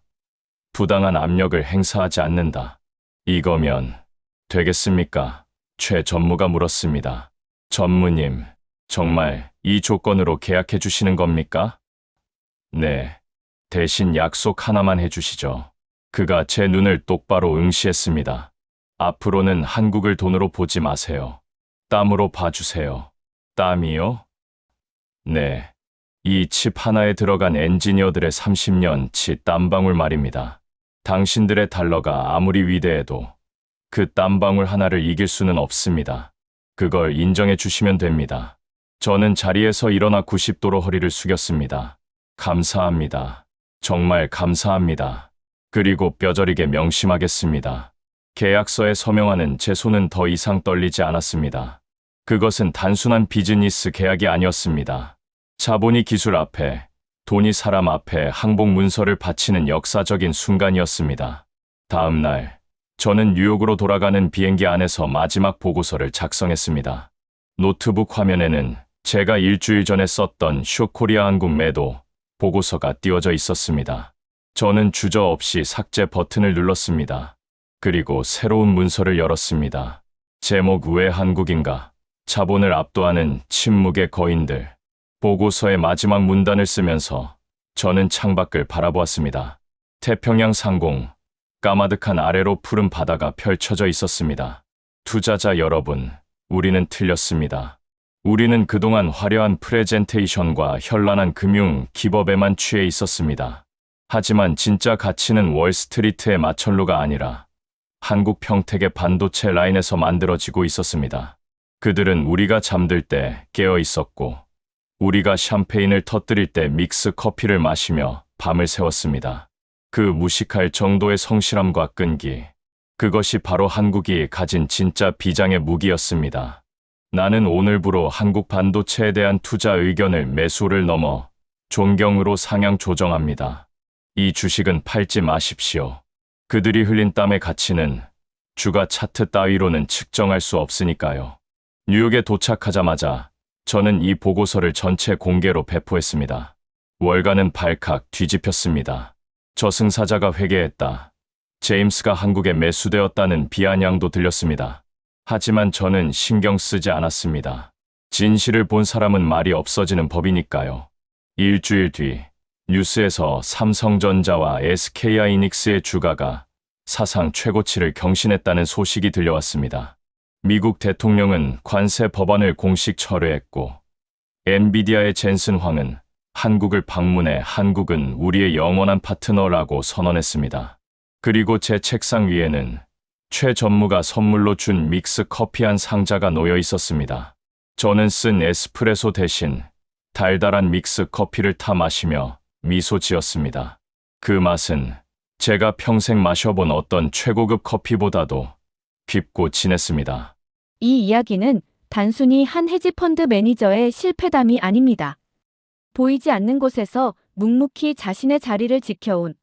부당한 압력을 행사하지 않는다. 이거면 되겠습니까? 최 전무가 물었습니다. 전무님, 정말 이 조건으로 계약해 주시는 겁니까? 네, 대신 약속 하나만 해주시죠. 그가 제 눈을 똑바로 응시했습니다. 앞으로는 한국을 돈으로 보지 마세요. 땀으로 봐주세요. 땀이요? 네. 이 칩 하나에 들어간 엔지니어들의 30년치 땀방울 말입니다. 당신들의 달러가 아무리 위대해도 그 땀방울 하나를 이길 수는 없습니다. 그걸 인정해 주시면 됩니다. 저는 자리에서 일어나 90도로 허리를 숙였습니다. 감사합니다. 정말 감사합니다. 그리고 뼈저리게 명심하겠습니다. 계약서에 서명하는 제 손은 더 이상 떨리지 않았습니다. 그것은 단순한 비즈니스 계약이 아니었습니다. 자본이 기술 앞에, 돈이 사람 앞에 항복 문서를 바치는 역사적인 순간이었습니다. 다음 날, 저는 뉴욕으로 돌아가는 비행기 안에서 마지막 보고서를 작성했습니다. 노트북 화면에는 제가 일주일 전에 썼던 쇼코리아 항공 매도 보고서가 띄워져 있었습니다. 저는 주저없이 삭제 버튼을 눌렀습니다. 그리고 새로운 문서를 열었습니다. 제목 왜 한국인가? 자본을 압도하는 침묵의 거인들. 보고서의 마지막 문단을 쓰면서 저는 창밖을 바라보았습니다. 태평양 상공, 까마득한 아래로 푸른 바다가 펼쳐져 있었습니다. 투자자 여러분, 우리는 틀렸습니다. 우리는 그동안 화려한 프레젠테이션과 현란한 금융 기법에만 취해 있었습니다. 하지만 진짜 가치는 월스트리트의 마천루가 아니라 한국 평택의 반도체 라인에서 만들어지고 있었습니다. 그들은 우리가 잠들 때 깨어 있었고, 우리가 샴페인을 터뜨릴 때 믹스 커피를 마시며 밤을 새웠습니다. 그 무식할 정도의 성실함과 끈기, 그것이 바로 한국이 가진 진짜 비장의 무기였습니다. 나는 오늘부로 한국 반도체에 대한 투자 의견을 매수를 넘어 존경으로 상향 조정합니다. 이 주식은 팔지 마십시오. 그들이 흘린 땀의 가치는 주가 차트 따위로는 측정할 수 없으니까요. 뉴욕에 도착하자마자 저는 이 보고서를 전체 공개로 배포했습니다. 월가는 발칵 뒤집혔습니다. 저승사자가 회개했다. 제임스가 한국에 매수되었다는 비아냥도 들렸습니다. 하지만 저는 신경 쓰지 않았습니다. 진실을 본 사람은 말이 없어지는 법이니까요. 일주일 뒤 뉴스에서 삼성전자와 SK하이닉스의 주가가 사상 최고치를 경신했다는 소식이 들려왔습니다. 미국 대통령은 관세 법안을 공식 철회했고, 엔비디아의 젠슨 황은 한국을 방문해 한국은 우리의 영원한 파트너라고 선언했습니다. 그리고 제 책상 위에는 최 전무가 선물로 준 믹스 커피 한 상자가 놓여 있었습니다. 저는 쓴 에스프레소 대신 달달한 믹스 커피를 타 마시며 미소 지었습니다. 그 맛은 제가 평생 마셔본 어떤 최고급 커피보다도 깊고 진했습니다. 이 이야기는 단순히 한 헤지펀드 매니저의 실패담이 아닙니다. 보이지 않는 곳에서 묵묵히 자신의 자리를 지켜온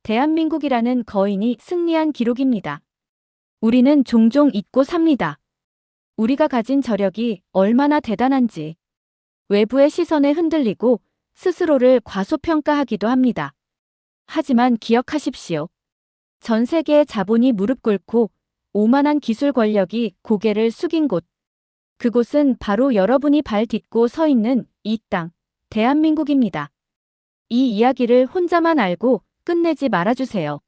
대한민국이라는 거인이 승리한 기록입니다. 우리는 종종 잊고 삽니다. 우리가 가진 저력이 얼마나 대단한지. 외부의 시선에 흔들리고 스스로를 과소평가하기도 합니다. 하지만 기억하십시오. 전 세계의 자본이 무릎 꿇고 오만한 기술 권력이 고개를 숙인 곳. 그곳은 바로 여러분이 발 딛고 서 있는 이 땅, 대한민국입니다. 이 이야기를 혼자만 알고 끝내지 말아주세요.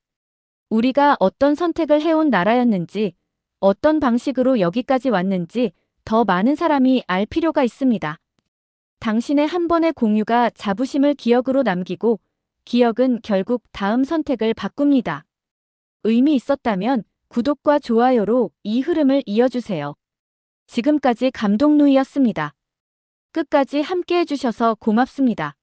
우리가 어떤 선택을 해온 나라였는지, 어떤 방식으로 여기까지 왔는지 더 많은 사람이 알 필요가 있습니다. 당신의 한 번의 공유가 자부심을 기억으로 남기고, 기억은 결국 다음 선택을 바꿉니다. 의미 있었다면 구독과 좋아요로 이 흐름을 이어주세요. 지금까지 감독누이였습니다. 끝까지 함께 해주셔서 고맙습니다.